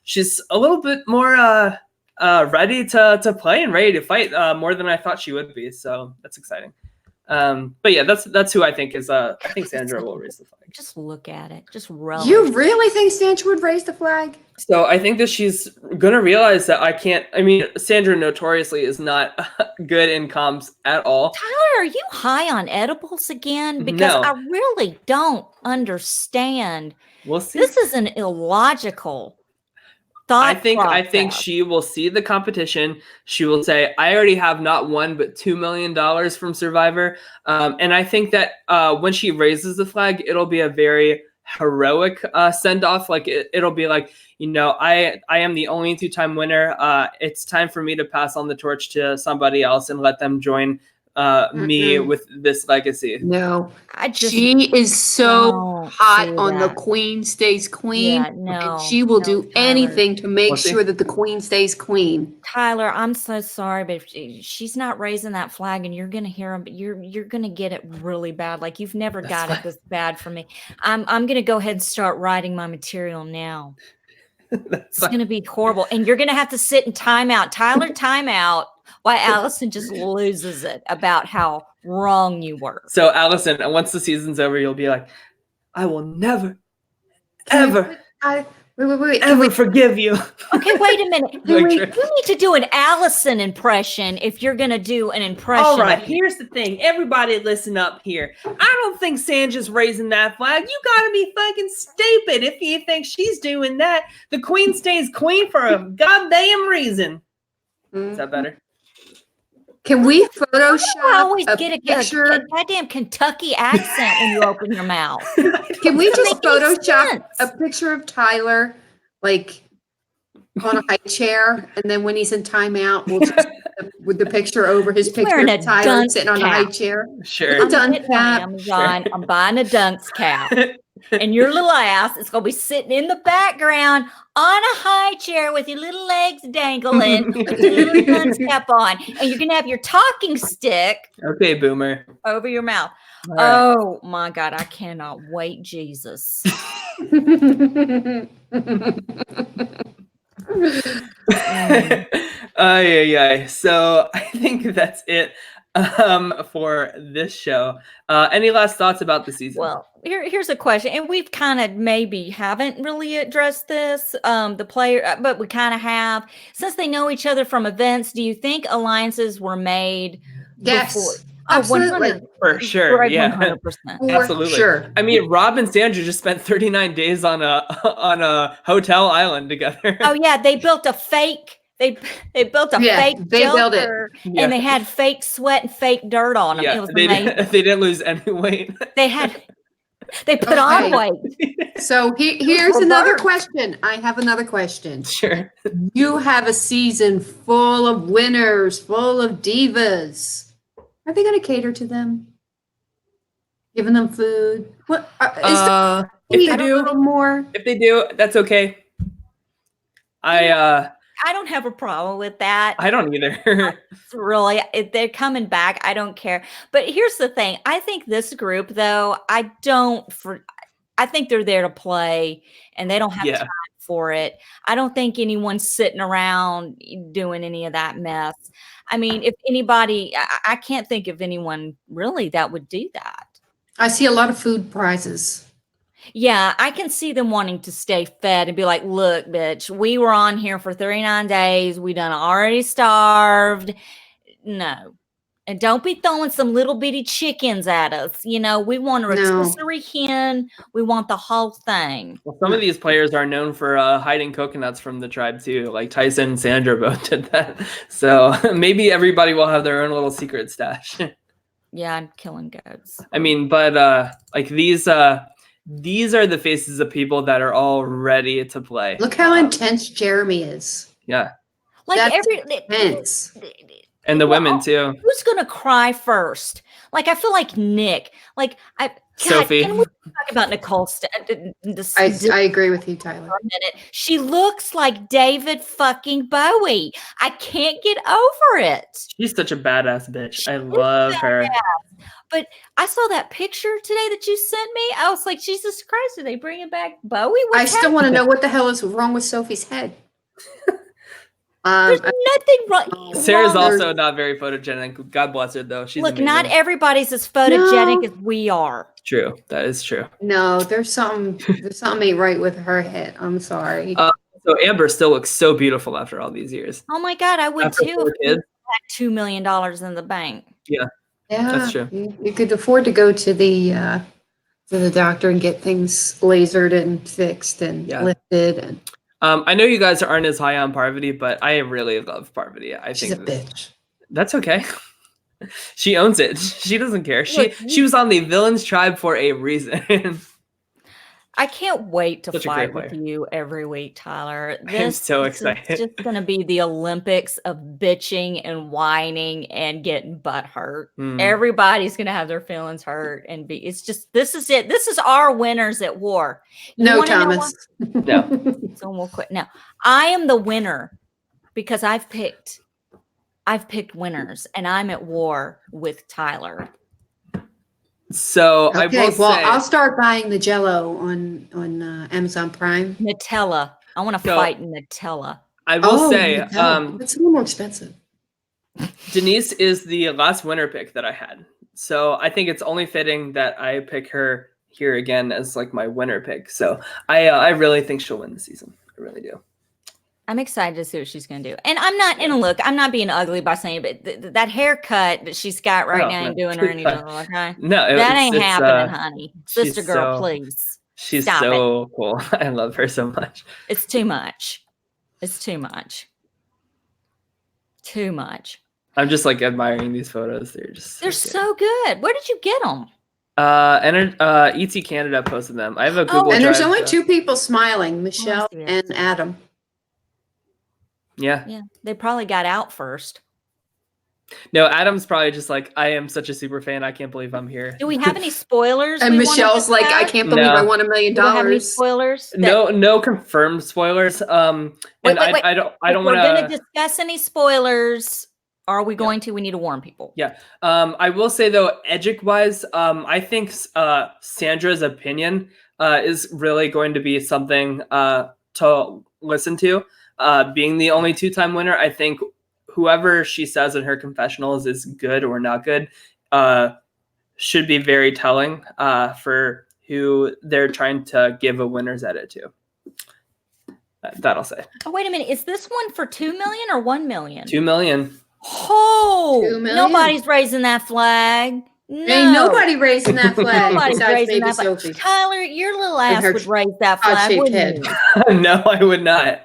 she's a little bit more ready to play and ready to fight more than I thought she would be. So that's exciting. But yeah, that's who I think is. I think Sandra will raise the flag. Just look at it. Just relish. You really think Sandra would raise the flag? So I think that she's gonna realize that I can't. I mean, Sandra notoriously is not good in comms at all. Tyler, are you high on edibles again? Because No. I really don't understand. We'll see. This is an illogical thought. I think process. she will see the competition. She will say, "I already have not $1 but $2 million from Survivor," and I think that when she raises the flag, it'll be a very heroic send off. Like it'll be like, I am the only 2-time winner. It's time for me to pass on the torch to somebody else and let them join me with this legacy. No, she is so hot on the queen stays queen. Yeah, no, and she will do Tyler. anything to make sure that the queen stays queen. Tyler, I'm so sorry, but if she's not raising that flag, and you're gonna hear him, but you're gonna get it really bad. Like you've never got it this bad for me. I'm gonna go ahead and start writing my material now. It's gonna be horrible, and you're gonna have to sit in timeout, Tyler, timeout. Why Allison just loses it about how wrong you were. So Allison, once the season's over, you'll be like, I will never, ever, Wait. ever forgive you. Okay, wait a minute. You need to do an Allison impression if you're going to do an impression. All right, here's the thing. Everybody listen up here. I don't think Sandra's raising that flag. You got to be fucking stupid if you think she's doing that. The queen stays queen for a goddamn reason. Is that better? Can we Photoshop always a get a picture? goddamn Kentucky accent when you open your mouth. Can we just Photoshop sense. a picture of Tyler, like on a high chair, and then when he's in timeout, we'll just with the picture over his picture wearing of a Tyler dunce sitting on a high cap. chair. Sure. A dunce Getting on cap. Amazon, I'm buying a dunce cap. And your little ass is going to be sitting in the background on a high chair with your little legs dangling with your little dunce cap on. And you're going to have your talking stick Okay, boomer. over your mouth. All right. Oh, my God. I cannot wait, Jesus. So I think that's it for this show. Any last thoughts about the season? Well, here's a question, and we've kind of maybe haven't really addressed this, the player, but we kind of have. Since they know each other from events, do you think alliances were made Yes, before? absolutely. 100%. For sure, Right, yeah. 100%. For Absolutely. sure. I mean, Rob and Sandra just spent 39 days on a hotel island together. Oh yeah, they built a fake. They built a fake they built it. shelter, and they had fake sweat and fake dirt on them. Yeah, It was they amazing. they didn't lose any weight. They put on weight. So here's another question. I have another question. Sure. You have a season full of winners, full of divas. Are they going to cater to them? Giving them food? What is If there they a do, little more? if they do, that's okay. I don't have a problem with that. I don't either. Really, if they're coming back, I don't care. But here's the thing: I think this group, though, I think they're there to play, and they don't have time for it. I don't think anyone's sitting around doing any of that mess. I mean, if anybody, I can't think of anyone really that would do that. I see a lot of food prizes. Yeah, I can see them wanting to stay fed and be like, look, bitch, we were on here for 39 days. We done already starved. No. And don't be throwing some little bitty chickens at us. You know, we want a rotisserie hen. We want the whole thing. Well, some of these players are known for hiding coconuts from the tribe too. Like Tyson and Sandra both did that. So maybe everybody will have their own little secret stash. Yeah, I'm killing goats. I mean, but like these are the faces of people that are all ready to play. Look how intense Jeremy is. Yeah. Like That's intense. And the women too. Who's gonna cry first? Like I feel like Nick. Like Sophie. Can we talk about Nicole? I agree with you, Tyler. For a minute. She looks like David fucking Bowie. I can't get over it. She's such a badass bitch. I love her. But I saw that picture today that you sent me. I was like, Jesus Christ, are they bringing back Bowie? I still want to know what the hell is wrong with Sophie's head. There's nothing wrong. Sarah's also not very photogenic. God bless her, though. She's amazing. Not everybody's as photogenic as we are. True. That is true. No, there's something ain't right with her head. I'm sorry. So Amber still looks so beautiful after all these years. Oh my God, I would After too 4 if we kids. had $2 million in the bank. Yeah. Yeah, that's true. You could afford to go to the doctor and get things lasered and fixed and lifted. And I know you guys aren't as high on Parvati, but I really love Parvati. she's a bitch. That's okay. She owns it. She doesn't care. She was on the villains tribe for a reason. I can't wait to Such a great fight with player. you every week, Tyler. I'm so excited. It's just going to be the Olympics of bitching and whining and getting butt hurt. Everybody's going to have their feelings hurt and be. It's just this is it. This is our winners at war. No, Thomas. No. So we'll quit now. I am the winner because I've picked winners, and I'm at war with Tyler. So I Okay, will well, say, I'll start buying the Jell-O on Amazon Prime. Nutella. I want to So- fight Nutella. I will say, Nutella. It's a little more expensive. Denise is the last winner pick that I had. So I think it's only fitting that I pick her here again as like my winner pick. So I really think she'll win the season. I really do. I'm excited to see what she's going to do. And I'm not, and look, I'm not being ugly by saying, but that haircut that she's got right now ain't doing her any good, okay? No, That ain't happening, honey. she's Sister girl, so- please. She's Stop so cool. I love her so much. It's too much. It's too much. Too much. I'm just like admiring these photos. They're just They're good. so good. Where did you get them? And ET Canada posted them. I have a Google And there's Drive, only so- 2 people smiling, Michelle see it. and Adam. Yeah. Yeah, they probably got out first. No, Adam's probably just like, I am such a super fan. I can't believe I'm here. Do we have any spoilers? And we wanna Michelle's like, I discuss? can't believe No. I won $1 million. Do we have any spoilers? that- No confirmed spoilers. And Wait. I don't If want we're going to to. discuss any spoilers, are we going to? We need to warn people. Yeah. I will say though, Edgic wise, I think Sandra's opinion is really going to be something to listen to. Being the only 2-time winner, I think whoever she says in her confessionals is good or not good should be very telling for who they're trying to give a winner's edit to. That'll say. Oh, wait a minute. Is this one for 2 million or 1 million? 2 million. Oh, 2 million? nobody's raising that flag. No. Ain't nobody raising that flag Nobody's besides raising baby that flag. Sophie. Tyler, your little And ass her would raise that flag, odd-shaped wouldn't head. you? No, I would not.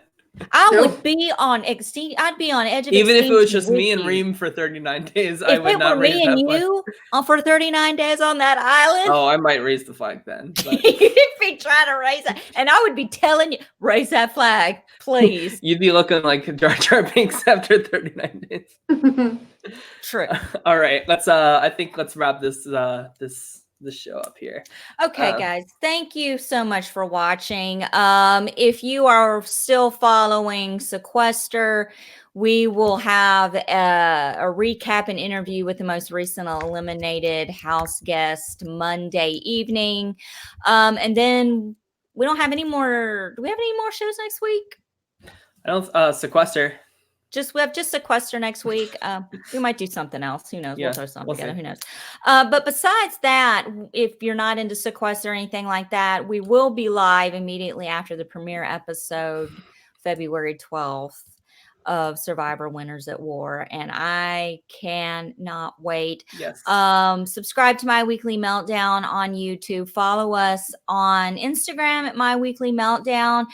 I Nope. would be on I'd be on edge of Even if it was extinction just with me and you. Reem for 39 days, I If would it not were raise me that and flag. you for 39 days on that island, Oh, I might raise the flag then. But you'd be trying to raise it. And I would be telling you, raise that flag, please. you'd be looking like Jar Jar Binks after 39 days. True. All right, I think let's wrap this show up here. Okay, guys, thank you so much for watching. If you are still following Sequester, we will have a recap and interview with the most recent eliminated house guest Monday evening. And then we don't have any more. Do we have any more shows next week? I don't Sequester. We have just Sequester next week. We might do something else. Who knows? Yeah, We'll throw something we'll together. see. Who knows? But besides that, if you're not into Sequester or anything like that, we will be live immediately after the premiere episode, February 12th, of Survivor Winners at War. And I cannot wait. Yes. Subscribe to My Weekly Meltdown on YouTube. Follow us on Instagram at My Weekly Meltdown.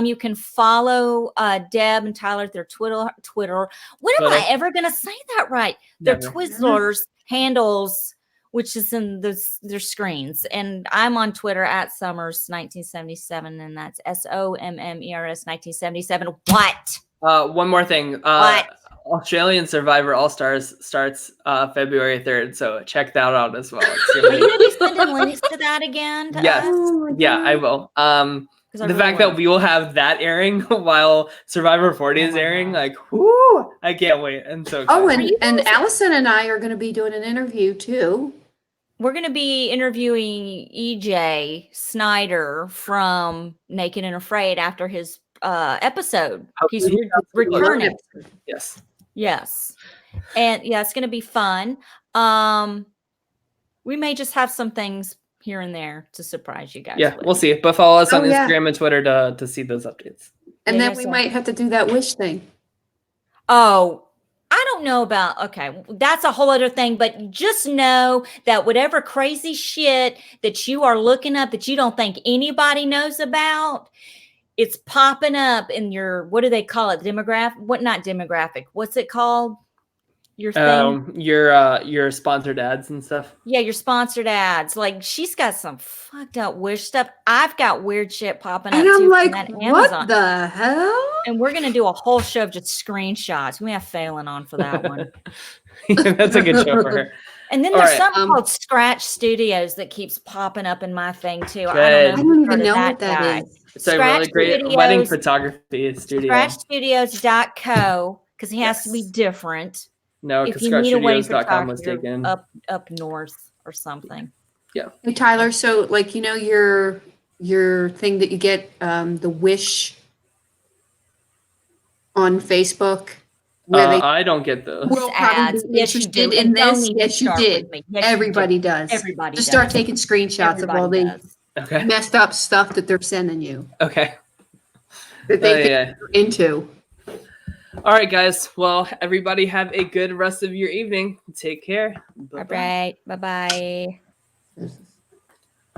You can follow Deb and Tyler at their Twitter. When am I ever going to say that right? Their Never. Twizzlers handles, which is in their screens. And I'm on Twitter at Summers1977, and that's SOMMERS 1977. What? One more thing. What? Australian Survivor All Stars starts February 3rd, so check that out as well. It's Are gonna you going to be sending links to that again? To Yes. us? Yeah, I will. 'Cause I The really fact that will. we will have that airing while Survivor 40 is my airing, God. like, whoo! I can't wait. And so Oh, excited. and Allison and I are going to be doing an interview too. We're going to be interviewing EJ Snyder from Naked and Afraid after his episode. He's returning. Yes. Yes. And yeah, it's going to be fun. We may just have some things here and there to surprise you guys. Yeah, with. we'll see. But follow us on Oh, yeah. Instagram and Twitter to see those updates. And Yeah, then yes, we sir. might have to do that wish thing. Oh, I don't know about, okay, that's a whole other thing, but just know that whatever crazy shit that you are looking up that you don't think anybody knows about, it's popping up in your, what do they call it? Not demographic. What's it called? your thing. Your sponsored ads and stuff. Yeah, your sponsored ads. Like she's got some fucked up weird stuff. I've got weird shit popping up And I'm too like, from that what Amazon. the hell? And we're gonna do a whole show of just screenshots. We have Phelan on for that one. That's a good show for her. And then All there's right. something called Scratch Studios that keeps popping up in my thing too. Good. I I don't don't even know that what that guy. is. It's a Scratch really great Studios, wedding photography studio. ScratchStudios.co because he has to be Yes. different. No, If because you need a wedding scratchstudios.com was photographer, taken. up north or something. Hey Tyler, so like your thing that you get the wish on Facebook where they I don't get those. will ads. probably be Yes, you interested do. in And don't this. need to Yes, you start did. with me. Yes, you do. Everybody does. Everybody Just does. start taking screenshots of all Everybody the does. Okay. messed up stuff that they're sending you Okay. that they think Yeah. you're into. All right, guys. Well, everybody have a good rest of your evening. Take care. All Bye-bye. right. Bye bye. This is